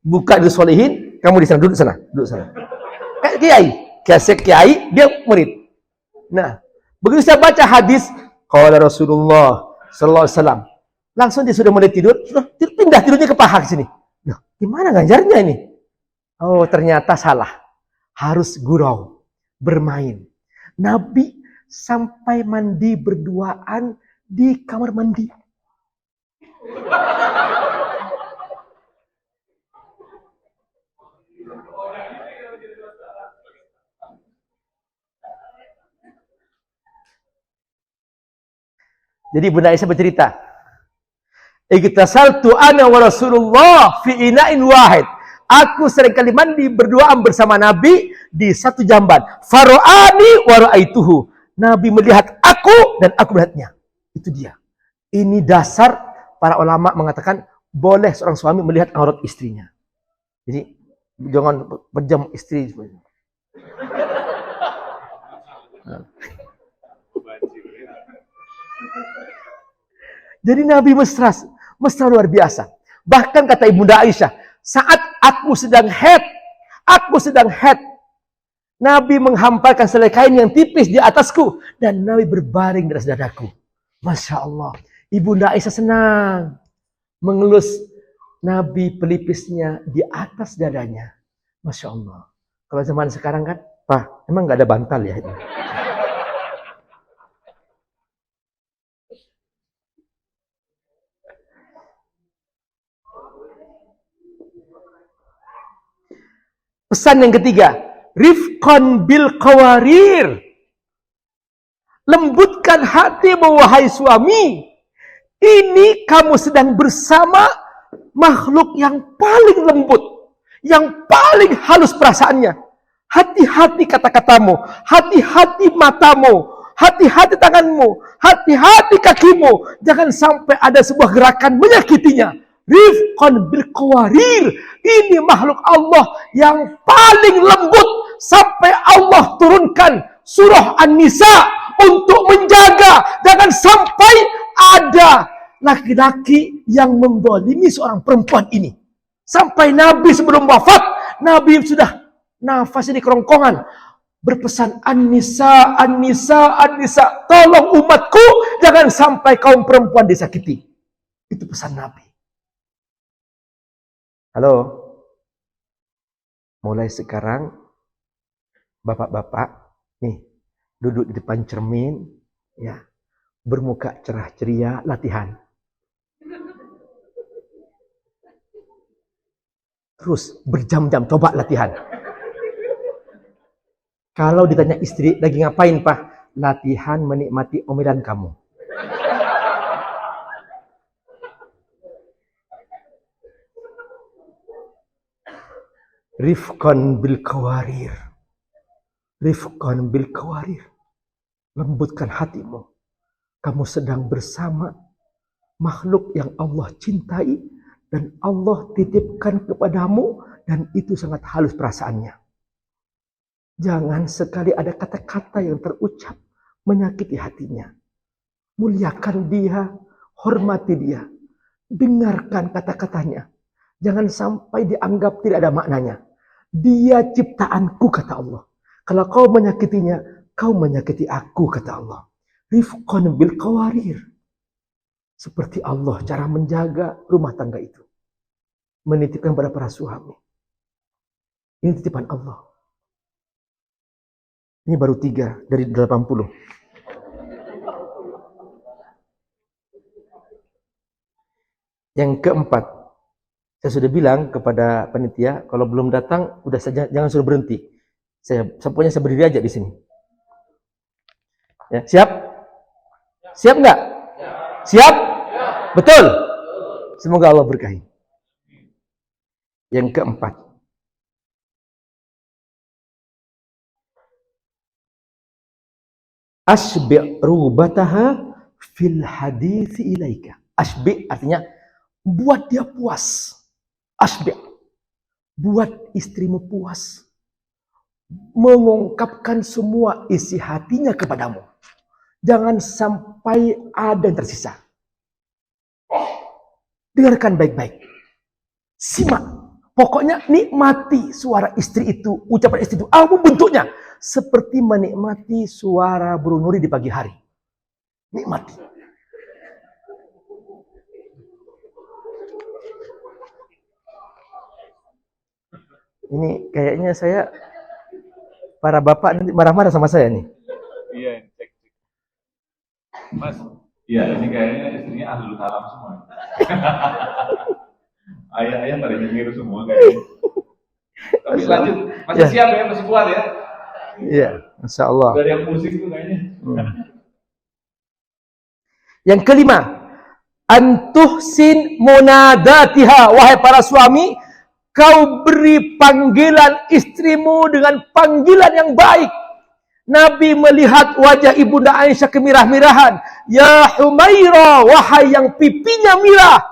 S2: buka Riyadhus Shalihin, kamu di sana, duduk sana, duduk sana. Kayak kiai, kasih kiai, dia murid. Nah, begitu saya baca hadis, qala Rasulullah sallallahu alaihi wasallam, langsung dia sudah mulai tidur, pindah tidurnya ke paha ke sini. Nah, gimana ngajarnya ini? Oh, ternyata salah. Harus gurau, bermain. Nabi sampai mandi berduaan di kamar mandi. Jadi Bunda Aisyah bercerita, "Igtasaltu ana wa Rasulullah fi ina'in wahid." Aku seringkali mandi berduaan bersama Nabi di satu jamban. Faro'ani wa ra'aituhu. Nabi melihat aku dan aku melihatnya. Itu dia. Ini dasar para ulama mengatakan boleh seorang suami melihat aurat istrinya. Jadi jangan pejam istri. Jadi Nabi mesra luar biasa. Bahkan kata Ibunda Aisyah, saat aku sedang head, Nabi menghamparkan selai kain yang tipis di atasku dan Nabi berbaring di atas dadaku. Masya Allah. Ibunda Aisyah senang mengelus Nabi pelipisnya di atas dadanya. Masya Allah. Kalau zaman sekarang kan, Pak, emang nggak ada bantal ya? Pesan yang ketiga, rifqan bil qawarir. Lembutkan hatimu wahai suami. Ini kamu sedang bersama makhluk yang paling lembut, yang paling halus perasaannya. Hati-hati kata-katamu, hati-hati matamu, hati-hati tanganmu, hati-hati kakimu. Jangan sampai ada sebuah gerakan menyakitinya. Rifqan bil qawarir. Ini makhluk Allah yang paling lembut, sampai Allah turunkan surah An-Nisa untuk menjaga jangan sampai ada laki-laki yang mendolimi seorang perempuan ini. Sampai Nabi sebelum wafat, Nabi sudah nafasnya di kerongkongan, berpesan, An-Nisa, An-Nisa, An-Nisa, tolong umatku jangan sampai kaum perempuan disakiti. Itu pesan Nabi. Halo, mulai sekarang bapak-bapak nih duduk di depan cermin, ya, bermuka cerah ceria, latihan. Terus berjam-jam coba latihan. Kalau ditanya istri, lagi ngapain Pak? Latihan menikmati omelan kamu. Rifqan bil qawarir. Rifqan bil qawarir. Lembutkan hatimu. Kamu sedang bersama makhluk yang Allah cintai dan Allah titipkan kepadamu, dan itu sangat halus perasaannya. Jangan sekali ada kata-kata yang terucap menyakiti hatinya. Muliakan dia, hormati dia, dengarkan kata-katanya. Jangan sampai dianggap tidak ada maknanya. Dia ciptaanku, kata Allah. Kalau kau menyakitinya, kau menyakiti aku, kata Allah. Rifqan bil qawarir. Seperti Allah cara menjaga rumah tangga itu. Menitipkan kepada para suami. Ini titipan Allah. Ini baru 3 dari 80. Yang keempat, saya sudah bilang kepada panitia, kalau belum datang, udah saja jangan suruh berhenti. Sampainya saya berdiri aja di sini. Ya, siap? Siap nggak? Siap? Betul? Semoga Allah berkahi. Yang keempat, asbi' rubataha fil hadithi ilaika. Asbi' artinya buat dia puas. Asbi', buat istrimu puas. Mengungkapkan semua isi hatinya kepadamu. Jangan sampai ada yang tersisa. Dengarkan baik-baik. Simak. Pokoknya nikmati suara istri itu, ucapan istri itu, apapun bentuknya. Seperti menikmati suara burung nuri di pagi hari. Nikmati. Ini kayaknya saya, para bapak nanti marah-marah sama saya nih.
S1: Iya, cek. Mas, iya ini kayaknya istrinya ahlul haram semua. Ayah-ayah pada nyengir semua kayaknya. Tapi lanjut, masih siap ya, masih kuat ya?
S2: Iya, Masya Allah.
S1: Dari yang musik tuh kayaknya.
S2: Yang kelima, antuhsin munadatiha. Wahai para suami, kau beri panggilan istrimu dengan panggilan yang baik. Nabi melihat wajah ibunda Aisyah kemirah-mirahan. Ya Humaira, wahai yang pipinya mirah.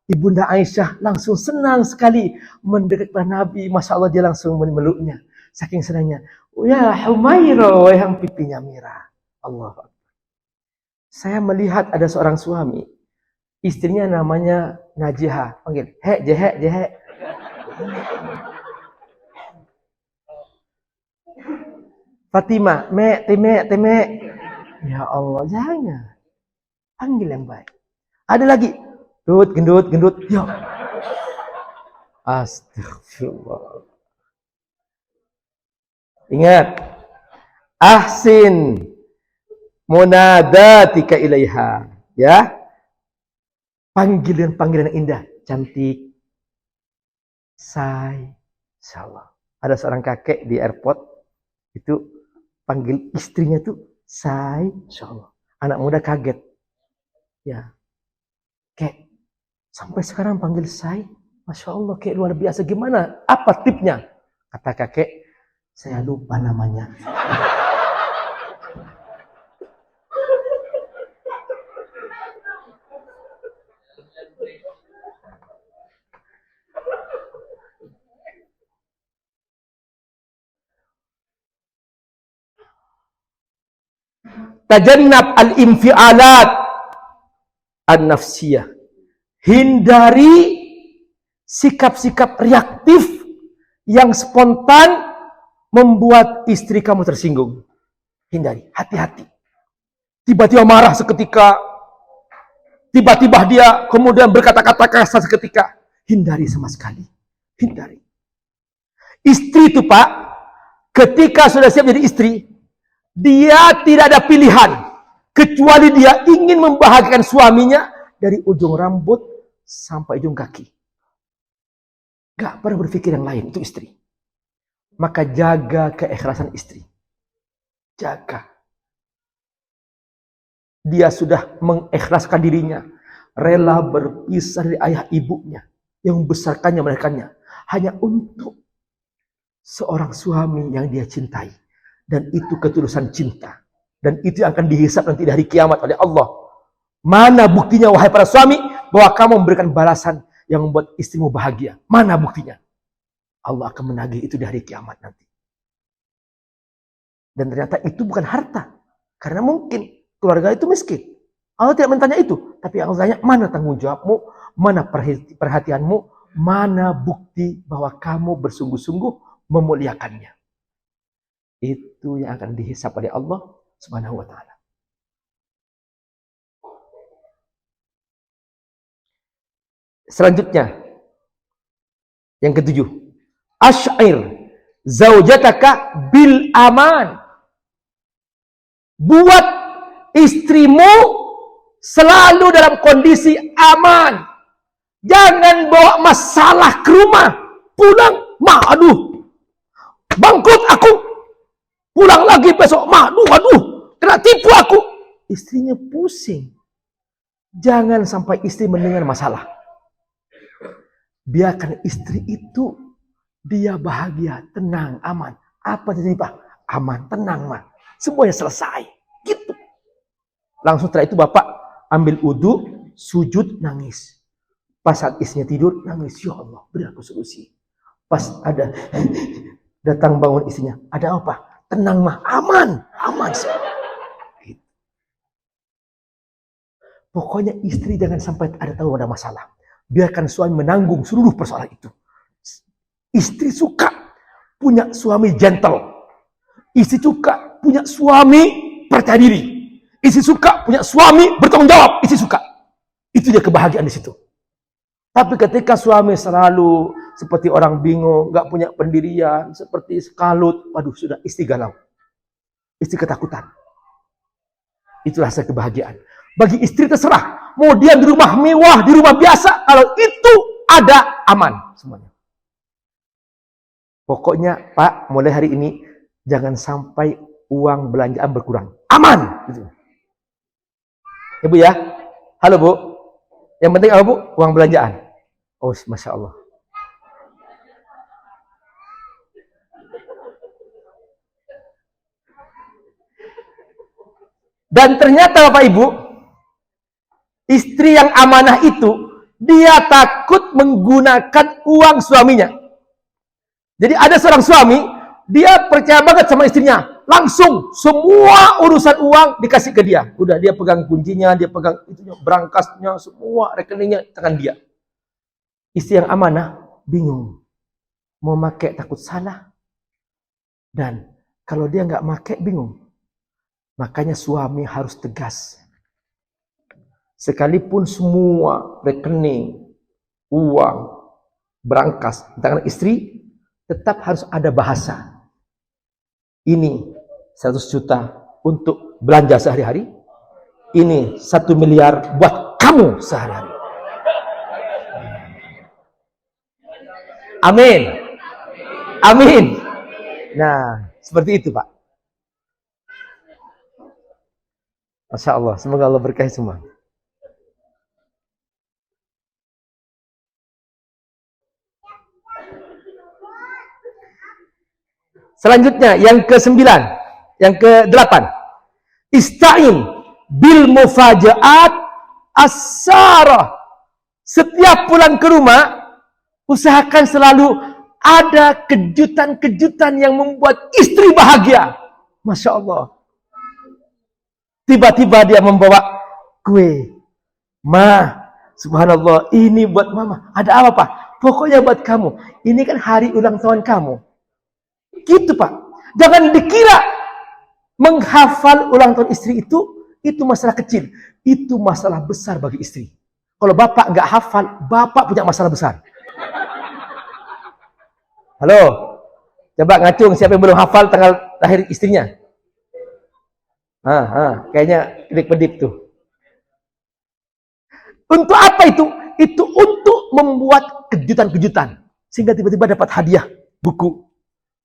S2: Ibunda Aisyah langsung senang sekali mendekat kepada Nabi. Masya Allah, dia langsung memeluknya. Saking senangnya. Ya Humaira, wahai yang pipinya mirah. Allah. Saya melihat ada seorang suami. Istrinya namanya Najihah. Panggil, he, jehe, jehe. Fatimah, me, teme. Ya Allah, jangan. Panggil yang baik. Ada lagi. Gendut. Ya. Astagfirullah. Ingat. Ahsin munadatika ilaiha. Ya. Panggilan-panggilan yang indah. Cantik. Say. Insyaallah. Ada seorang kakek di airport. Itu panggil istrinya tuh Say, Insya Allah. Anak muda kaget. Ya, Kek, sampai sekarang panggil say. Masya Allah, Kek luar biasa. Gimana? Apa tipnya? Kata kakek, saya lupa namanya. Tajannab al-infialat an-nafsiyah. Hindari sikap-sikap reaktif yang spontan membuat istri kamu tersinggung. Hindari, hati-hati. Tiba-tiba marah seketika, tiba-tiba dia kemudian berkata-kata kasar seketika. Hindari sama sekali. Hindari. Istri itu Pak, ketika sudah siap jadi istri, dia tidak ada pilihan kecuali dia ingin membahagiakan suaminya dari ujung rambut sampai ujung kaki. Gak pernah berpikir yang lain, itu istri. Maka jaga keikhlasan istri. Jaga. Dia sudah mengikhlaskan dirinya, rela berpisah dari ayah ibunya yang membesarkannya, melahirkannya, hanya untuk seorang suami yang dia cintai. Dan itu ketulusan cinta. Dan itu yang akan dihisab nanti di hari kiamat oleh Allah. Mana buktinya wahai para suami bahwa kamu memberikan balasan yang membuat istrimu bahagia? Mana buktinya? Allah akan menagih itu di hari kiamat nanti. Dan ternyata itu bukan harta. Karena mungkin keluarga itu miskin. Allah tidak mentanya itu. Tapi Allah tanya, mana tanggung jawabmu? Mana perhatianmu? Mana bukti bahwa kamu bersungguh-sungguh memuliakannya? Itu yang akan dihisab oleh Allah Subhanahu wa ta'ala. Selanjutnya, yang ketujuh, asy'ir zaujataka bil aman. Buat istrimu selalu dalam kondisi aman. Jangan bawa masalah ke rumah. Pulang, aduh, bangkrut aku. Pulang lagi besok, aduh, kena tipu aku. Istrinya pusing. Jangan sampai istri mendengar masalah. Biarkan istri itu dia bahagia, tenang, aman. Apa jadi Pak? Aman, tenang, man. Semuanya selesai. Gitu. Langsung setelah itu Bapak ambil wudu, sujud, nangis. Pas saat istrinya tidur, nangis. Ya Allah, beri aku solusi. Pas ada datang bangun istrinya, ada apa? Tenang mah, aman. Gitu. Pokoknya istri jangan sampai ada tahu ada masalah. Biarkan suami menanggung seluruh persoalan itu. Istri suka punya suami gentle. Istri suka punya suami percaya diri. Istri suka punya suami bertanggung jawab. Istri suka. Itu dia kebahagiaan di situ. Tapi ketika suami selalu seperti orang bingung, gak punya pendirian, seperti sekalut, waduh sudah istri galau. Istri ketakutan. Itu rasa kebahagiaan. Bagi istri terserah. Mau dia di rumah mewah, di rumah biasa. Kalau itu ada, aman semuanya. Pokoknya Pak, mulai hari ini jangan sampai uang belanjaan berkurang. Aman! Gitu. Ibu ya? Halo Bu. Yang penting apa Bu? Uang belanjaan. Oh, Masya Allah. Dan ternyata Bapak Ibu, istri yang amanah itu, dia takut menggunakan uang suaminya. Jadi ada seorang suami, dia percaya banget sama istrinya. Langsung semua urusan uang dikasih ke dia. Udah dia pegang kuncinya, dia pegang itunya, berangkasnya, semua rekeningnya tangan dia. Istri yang amanah bingung. Mau pakai takut salah. Dan kalau dia nggak pakai bingung. Makanya suami harus tegas. Sekalipun semua rekening, uang, berangkas di tangan istri, tetap harus ada bahasa. Ini 100 juta untuk belanja sehari-hari. Ini 1 miliar buat kamu sehari-hari. Amin. Amin. Nah, seperti itu Pak. Masya Allah, semoga Allah berkahi semua. Selanjutnya, yang ke-9, yang ke-8. Ista'in bil mufajaat as-sarah. Setiap pulang ke rumah, usahakan selalu ada kejutan-kejutan yang membuat istri bahagia. Masya Allah. Tiba-tiba dia membawa kue. Ma, subhanallah, ini buat mama. Ada apa, Pak? Pokoknya buat kamu. Ini kan hari ulang tahun kamu. Gitu, Pak. Jangan dikira menghafal ulang tahun istri itu masalah kecil. Itu masalah besar bagi istri. Kalau bapak nggak hafal, bapak punya masalah besar. Halo? Coba ngacung siapa yang belum hafal tanggal lahir istrinya? Kayaknya kedip-kedip tuh. Untuk apa itu? Itu untuk membuat kejutan-kejutan. Sehingga tiba-tiba dapat hadiah. Buku.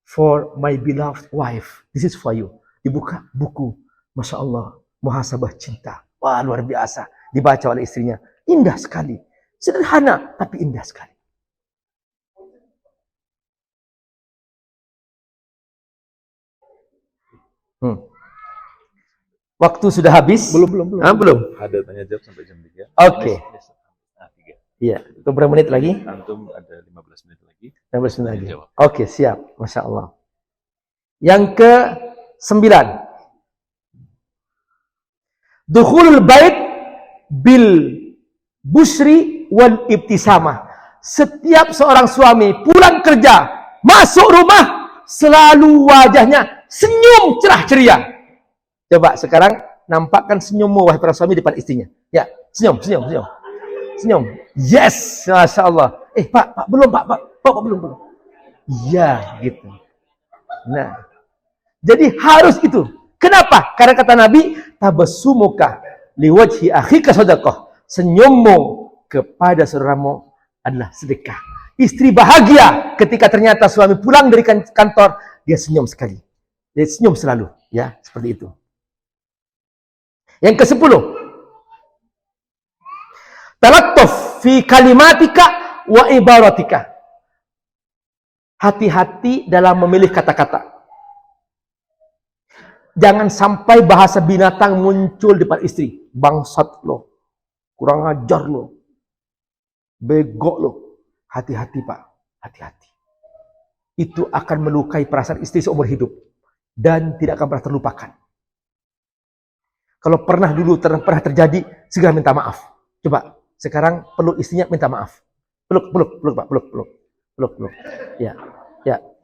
S2: For my beloved wife. This is for you. Dibuka buku. Masya Allah. Muhasabah cinta. Wah, luar biasa. Dibaca oleh istrinya. Indah sekali. Sederhana, tapi indah sekali. Waktu sudah habis? Belum. Belum.
S3: Ada tanya jawab sampai jam 3.
S2: Oke. Iya, beberapa menit lagi?
S3: Antum ada 15 menit lagi.
S2: 15 menit lagi. Oke, siap. Masya Allah. Yang ke-9. Dukhulul bait bil busri wal ibtisamah. Setiap seorang suami pulang kerja, masuk rumah, selalu wajahnya senyum cerah ceria. Coba sekarang nampakkan senyummu wahai para suami depan istrinya. Ya, senyum. Yes, Masya Allah. Pak, belum Pak, belum. Iya, gitu. Nah, jadi harus itu. Kenapa? Karena kata Nabi, tabassumuka liwajhi akhika shadaqah. Senyummu kepada saudaramu adalah sedekah. Istri bahagia ketika ternyata suami pulang dari kantor, dia senyum sekali. Dia senyum selalu, ya, seperti itu. Yang ke-10. Talattuf fi kalimatika wa ibaratika. Hati-hati dalam memilih kata-kata. Jangan sampai bahasa binatang muncul di depan istri. Bangsat lo. Kurang ajar lo. Bego lo. Hati-hati, Pak. Hati-hati. Itu akan melukai perasaan istri seumur hidup. Dan tidak akan pernah terlupakan. Kalau pernah terjadi, segera minta maaf. Coba, sekarang peluk istrinya, minta maaf. Peluk, Pak, peluk. Ya.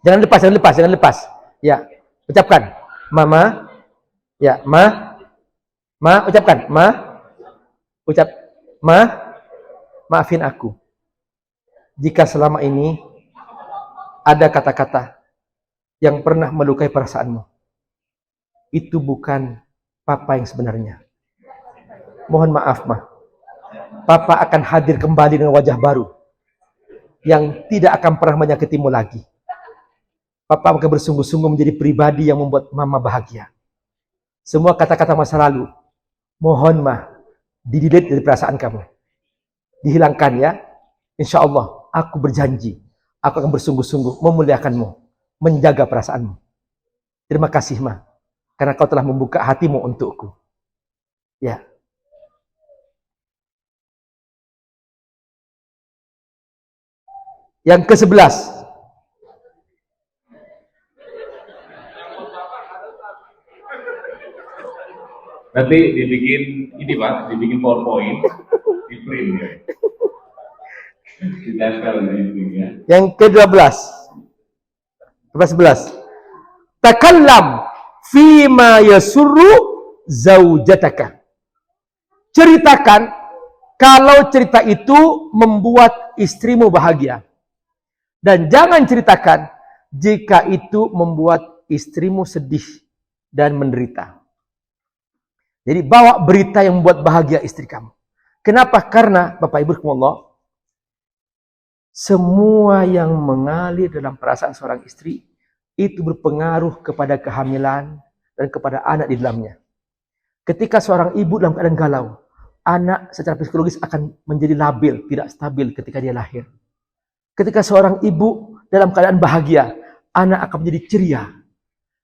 S2: Jangan lepas. Ya, ucapkan, Mama. Ya, Ma, ucapkan, Ma. Maafin aku. Jika selama ini ada kata-kata yang pernah melukai perasaanmu. Itu bukan Papa yang sebenarnya. Mohon maaf, Ma. Papa akan hadir kembali dengan wajah baru yang tidak akan pernah menyakitimu lagi. Papa akan bersungguh-sungguh menjadi pribadi yang membuat Mama bahagia. Semua kata-kata masa lalu, mohon, Ma, di-delete dari perasaan kamu. Dihilangkan, ya. Insya Allah, aku berjanji, aku akan bersungguh-sungguh memuliakanmu, menjaga perasaanmu. Terima kasih, Ma, karena kau telah membuka hatimu untukku. Ya. Yang ke-11.
S1: Nanti dibikin ini, Pak, dibikin PowerPoint, di print ya. Ditempel di sini ya.
S2: Yang ke-12. 11. Takallam fima yasurru zaujataka. Ceritakan kalau cerita itu membuat istrimu bahagia. Dan jangan ceritakan jika itu membuat istrimu sedih dan menderita. Jadi bawa berita yang membuat bahagia istri kamu. Kenapa? Karena Bapak Ibu rahimakumullah, semua yang mengalir dalam perasaan seorang istri itu berpengaruh kepada kehamilan dan kepada anak di dalamnya. Ketika seorang ibu dalam keadaan galau, anak secara psikologis akan menjadi labil, tidak stabil ketika dia lahir. Ketika seorang ibu dalam keadaan bahagia, anak akan menjadi ceria.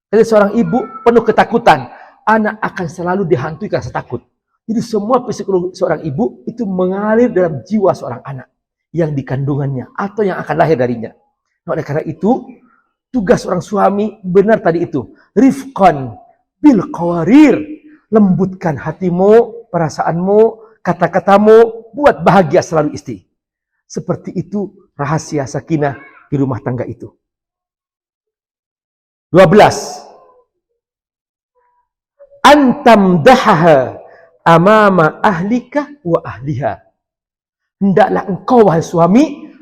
S2: Ketika seorang ibu penuh ketakutan, anak akan selalu dihantui rasa takut. Jadi semua psikologi seorang ibu itu mengalir dalam jiwa seorang anak yang dikandungannya atau yang akan lahir darinya. Nah, oleh karena itu, tugas seorang suami benar tadi itu, rifqan bil qawarir, lembutkan hatimu, perasaanmu, kata-katamu, buat bahagia selalu istri. Seperti itu rahasia sakinah di rumah tangga itu. 12. Antam dahaha amama ahlika wa ahliha. Hendaklah engkau wahai suami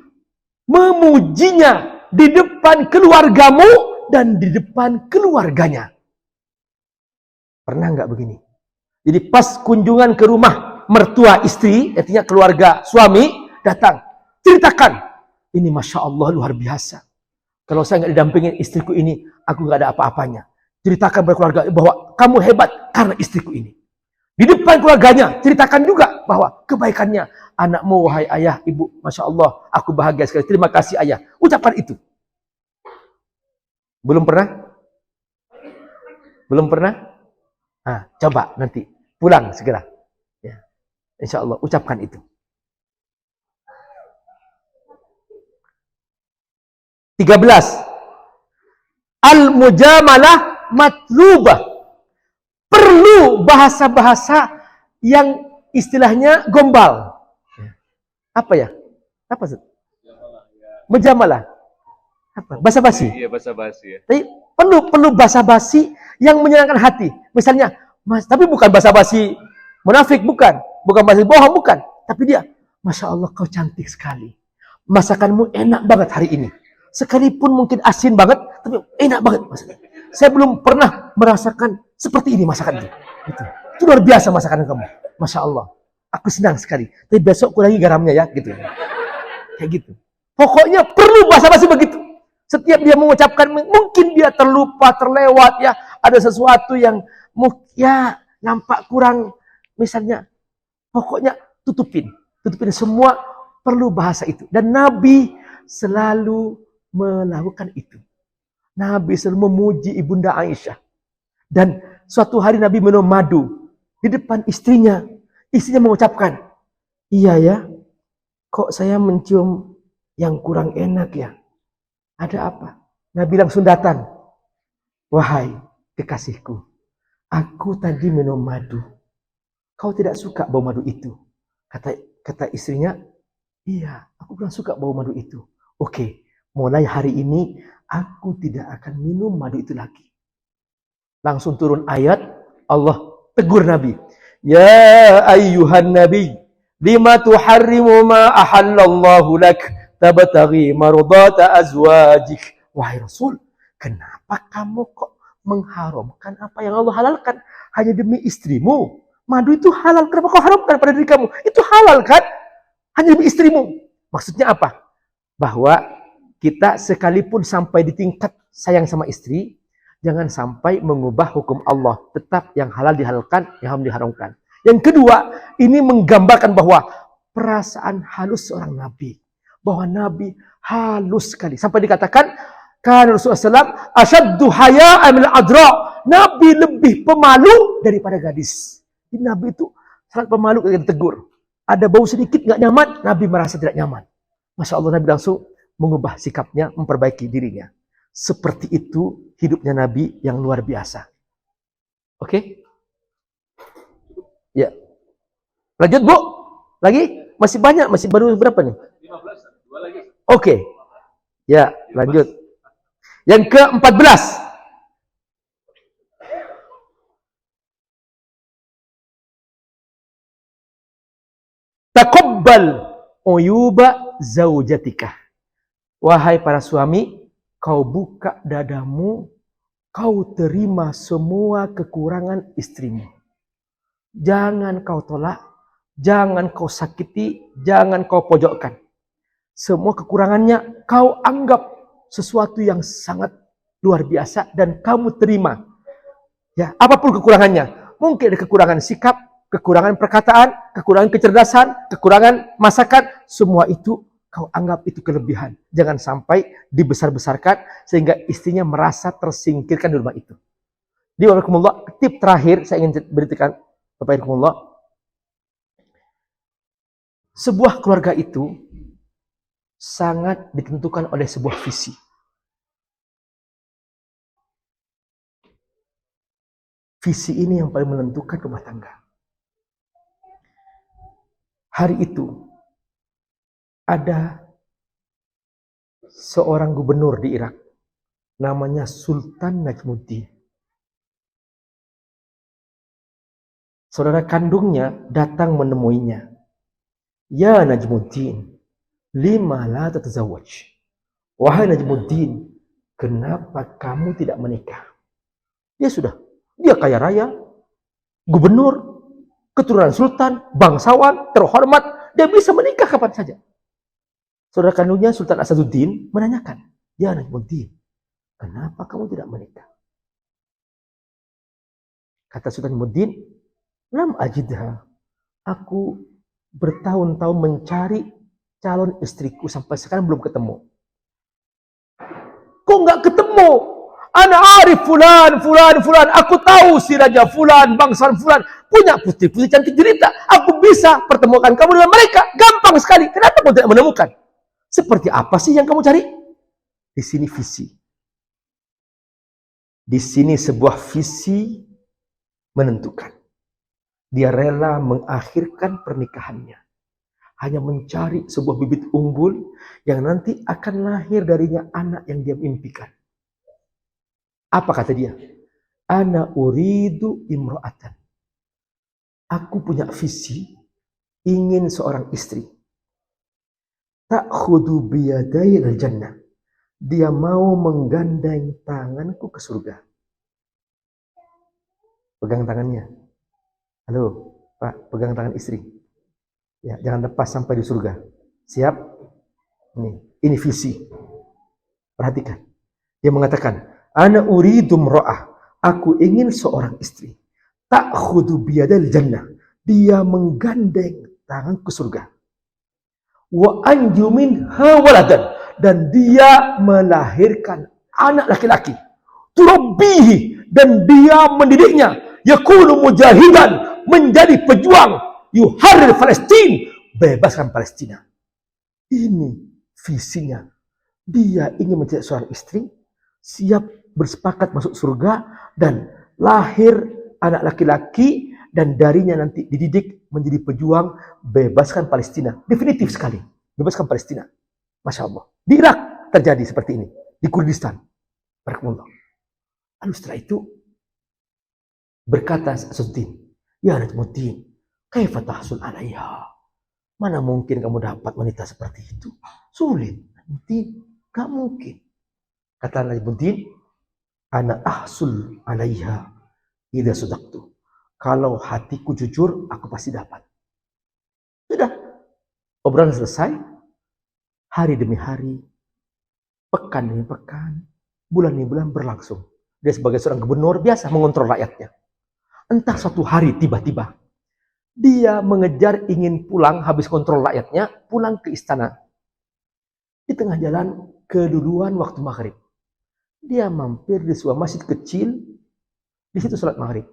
S2: memujinya di depan keluargamu dan di depan keluarganya. Pernah nggak begini? Jadi pas kunjungan ke rumah mertua istri, artinya keluarga suami, datang, ceritakan. Ini Masya Allah luar biasa. Kalau saya nggak didampingin istriku ini, aku nggak ada apa-apanya. Ceritakan kepada keluarga bahwa kamu hebat karena istriku ini. Di depan keluarganya, ceritakan juga bahwa kebaikannya. Anakmu, wahai ayah, ibu, Masya Allah, aku bahagia sekali. Terima kasih ayah. Ucapkan itu. Belum pernah? Belum pernah? Nah, coba nanti. Pulang segera. Ya. Insya Allah, ucapkan itu. 13. Al-mujamalah matlubah. Perlu bahasa-bahasa yang istilahnya gombal. Apa ya? Apa Ustaz? Mujamalah. Apa? Basa-basi.
S3: Iya, basa-basi ya.
S2: Tapi perlu basa-basi yang menyenangkan hati. Misalnya, Mas, tapi bukan basa-basi munafik, bukan basa bohong, bukan. Tapi dia, Masya Allah kau cantik sekali. Masakanmu enak banget hari ini. Sekalipun mungkin asin banget, tapi enak banget masakan. Saya belum pernah merasakan seperti ini masakan itu. Itu luar biasa masakan kamu. Masya Allah. Aku senang sekali. Tapi besok kurangi garamnya ya, gitu. Kayak gitu. Pokoknya perlu basa-basi begitu. Setiap dia mengucapkan, mungkin dia terlupa, terlewat ya. Ada sesuatu yang ya nampak kurang, misalnya. Pokoknya tutupin semua, perlu bahasa itu. Dan Nabi selalu melakukan itu. Nabi selalu memuji Ibunda Aisyah. Dan suatu hari Nabi minum madu di depan istrinya. Istrinya mengucapkan, iya ya, kok saya mencium yang kurang enak ya? Ada apa? Nabi langsung datang. Wahai kekasihku, aku tadi minum madu. Kau tidak suka bau madu itu? Kata istrinya, iya, aku kurang suka bau madu itu. Oke, mulai hari ini aku tidak akan minum madu itu lagi. Langsung turun ayat, Allah tegur Nabi. Ya ayyuhan nabi, lima tuharrimu ma ahallallahu lak, tabtaghi mardata azwajik. Wahai Rasul, kenapa kamu kok mengharamkan apa yang Allah halalkan hanya demi istrimu? Madu itu halal, kenapa kau haramkan pada diri kamu? Itu halal kan? Hanya demi istrimu. Maksudnya apa? Bahwa kita sekalipun sampai di tingkat sayang sama istri, jangan sampai mengubah hukum Allah. Tetap yang halal dihalalkan, yang haram diharamkan. Yang kedua, ini menggambarkan bahwa perasaan halus seorang Nabi. Bahwa Nabi halus sekali. Sampai dikatakan, kan Rasulullah SAW, asyaddu haya'an min adra. Nabi lebih pemalu daripada gadis. Jadi Nabi itu sangat pemalu ketika ditegur. Ada bau sedikit nggak nyaman, Nabi merasa tidak nyaman. Masya Allah, Nabi langsung mengubah sikapnya, memperbaiki dirinya. Seperti itu hidupnya Nabi yang luar biasa. Oke? Ya. Lanjut, Bu. Lagi? Masih banyak, masih baru berapa nih?
S3: 15, 2 lagi.
S2: Oke. Ya, lanjut. Yang ke-14. Taqabbal uyuba zaujatika. Wahai para suami, kau buka dadamu, kau terima semua kekurangan istrimu. Jangan kau tolak, jangan kau sakiti, jangan kau pojokkan. Semua kekurangannya kau anggap sesuatu yang sangat luar biasa dan kamu terima. Ya, apapun kekurangannya, Mungkin ada kekurangan sikap, kekurangan perkataan, kekurangan kecerdasan, kekurangan masakan. Semua itu kau anggap itu kelebihan. Jangan sampai dibesar-besarkan sehingga istrinya merasa tersingkirkan di rumah itu. Di waalaikumullah, tip terakhir saya ingin berikan Bapak Ibu, sebuah keluarga itu sangat ditentukan oleh sebuah visi. Visi ini yang paling menentukan rumah tangga. Hari itu ada seorang gubernur di Irak, namanya Sultan Najmuddin. Saudara kandungnya datang menemuinya. Ya Najmuddin, lima la tatazawwaj. Wahai Najmuddin, kenapa kamu tidak menikah? Dia kaya raya, gubernur, keturunan sultan, bangsawan, terhormat, dia bisa menikah kapan saja. Saudara kandungnya Sultan Asaduddin menanyakan, ya Najmuddin, kenapa kamu tidak menikah? Kata Sultan Najmuddin, lam ajidha, aku bertahun-tahun mencari calon istriku sampai sekarang belum ketemu. Kok nggak ketemu? Ana arif fulan. Aku tahu si raja fulan, bangsawan fulan punya putri-putri cantik jelita. Aku bisa pertemukan kamu dengan mereka. Gampang sekali. Kenapa kamu tidak menemukan? Seperti apa sih yang kamu cari? Di sini visi. Di sini sebuah visi menentukan. Dia rela mengakhirkan pernikahannya. Hanya mencari sebuah bibit unggul yang nanti akan lahir darinya anak yang dia impikan. Apa kata dia? Ana uridu imra'atan. Aku punya visi, ingin seorang istri. Ta'khudu biyadai al-jannah. Dia mau menggandeng tanganku ke surga. Pegang tangannya. Halo, Pak, pegang tangan istri. Ya, jangan lepas sampai di surga. Siap? Ini visi. Perhatikan. Dia mengatakan, ana uridu imra'ah. Aku ingin seorang istri. Ta'khudu biyadil jannah. Dia menggandeng tangan ke surga. Wa anju minha waladan. Dan dia melahirkan anak laki-laki. Turabbihi. Dan dia mendidiknya. Yakunu mujahidan. Menjadi pejuang. Yuharrir Palestin. Bebaskan Palestina. Ini visinya. Dia ingin menjadi seorang istri. Siap bersepakat masuk surga dan lahir anak laki-laki dan darinya nanti dididik menjadi pejuang bebaskan Palestina. Definitif sekali. Bebaskan Palestina. Masya Allah. Di Irak terjadi seperti ini. Di Kurdistan. Barakallah. Lalu setelah itu berkata Asaduddin, ya Najmuddin, kaifa tahsul alaiha? Mana mungkin kamu dapat wanita seperti itu? Sulit. Najmuddin, gak mungkin. Kata Najmuddin, ana ahsul alaiha idza sadaqtu. Kalau hatiku jujur, aku pasti dapat. Sudah. Obrolan selesai. Hari demi hari, pekan demi pekan, bulan demi bulan berlangsung. Dia sebagai seorang gubernur biasa mengontrol rakyatnya. Entah suatu hari tiba-tiba dia mengejar ingin pulang habis kontrol rakyatnya, pulang ke istana. Di tengah jalan keduluan waktu maghrib. Dia mampir di sebuah masjid kecil, di situ sholat maghrib.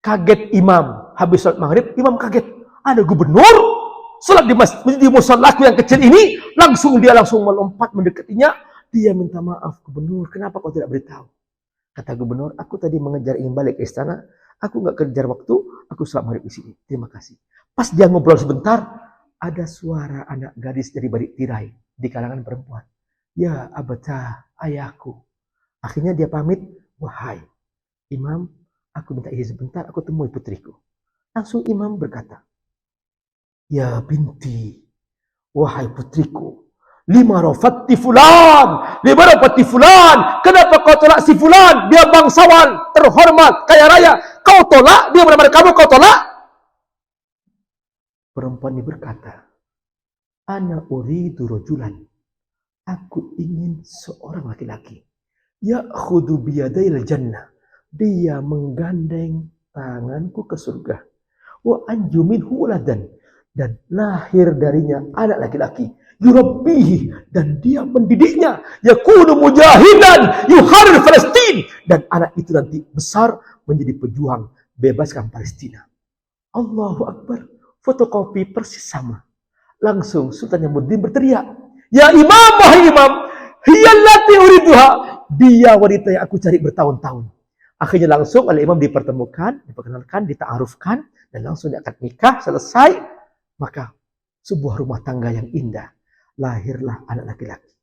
S2: Kaget imam, habis sholat maghrib, imam kaget. Ada gubernur, sholat di masjid di musollaku yang kecil ini, dia langsung melompat mendekatinya. Dia minta maaf, gubernur, kenapa kau tidak beritahu? Kata gubernur, aku tadi mengejar ingin balik ke istana, aku nggak kejar waktu, aku sholat maghrib di sini. Terima kasih. Pas dia ngobrol sebentar, ada suara anak gadis dari balik tirai di kalangan perempuan. Ya abata, ayahku. Akhirnya dia pamit, wahai imam, aku minta izin sebentar, aku temui putriku. Langsung imam berkata, ya binti, wahai putriku, lima rafati fulan, kenapa kau tolak si fulan? Dia bangsawan, terhormat, kaya raya. Kau tolak, dia melamar kamu, kau tolak? Perempuan ini berkata, ana uridu rajulan. Aku ingin seorang laki-laki. Ya'khudhu biyadail jannah. Dia menggandeng tanganku ke surga. Wa anjumin waladan, dan lahir darinya anak laki-laki. Yurabbihi, dan dia mendidiknya. Yakunu mujahidan yuharrir Palestin, dan anak itu nanti besar menjadi pejuang bebaskan Palestina. Allahu Akbar. Fotokopi persis sama. Langsung Sultan Nyamuddin berteriak, "Ya Imam, wahai Imam, hiyallati uriduha." Dia wanita yang aku cari bertahun-tahun. Akhirnya langsung oleh Imam dipertemukan, diperkenalkan, dita'arufkan, dan langsung dia akad nikah, selesai. Maka sebuah rumah tangga yang indah. Lahirlah anak laki-laki.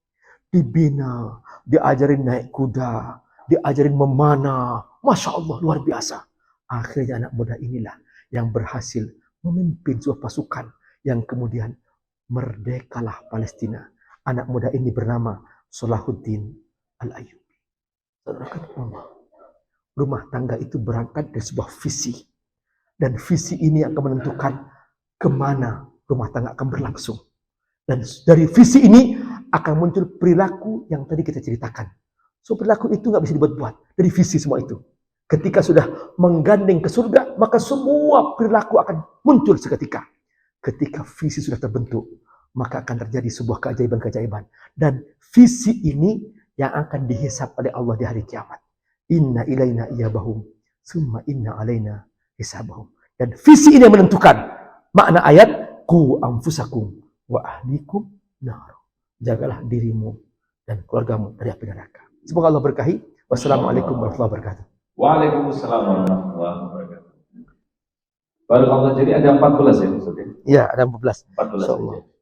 S2: Dibina, diajarin naik kuda, diajarin memanah. Masya Allah, luar biasa. Akhirnya anak muda inilah yang berhasil memimpin sebuah pasukan yang kemudian merdekalah Palestina. Anak muda ini bernama Salahuddin Al-Ayyubi. Allah. Rumah tangga itu berangkat dari sebuah visi. Dan visi ini akan menentukan kemana rumah tangga akan berlangsung. Dan dari visi ini akan muncul perilaku yang tadi kita ceritakan. So perilaku itu nggak bisa dibuat-buat. Dari visi semua itu. Ketika sudah menggandeng ke surga, maka semua perilaku akan muncul seketika. Ketika visi sudah terbentuk, maka akan terjadi sebuah keajaiban-keajaiban. Dan visi ini yang akan dihisab oleh Allah di hari kiamat. Inna ilaina iyabahum, summa inna alaina hisabahum. Dan visi ini yang menentukan makna ayat, ku anfusakum wa ahlikum nar. Jagalah dirimu dan keluargamu dari api neraka. Semoga Allah berkahi. Wassalamualaikum warahmatullahi wabarakatuh.
S1: Waalaikumsalam warahmatullahi wabarakatuh. Baru Allah, jadi ada 14 ya maksudnya?
S2: Ya, ada 14.
S1: 14
S2: Insyaallah.
S1: saja.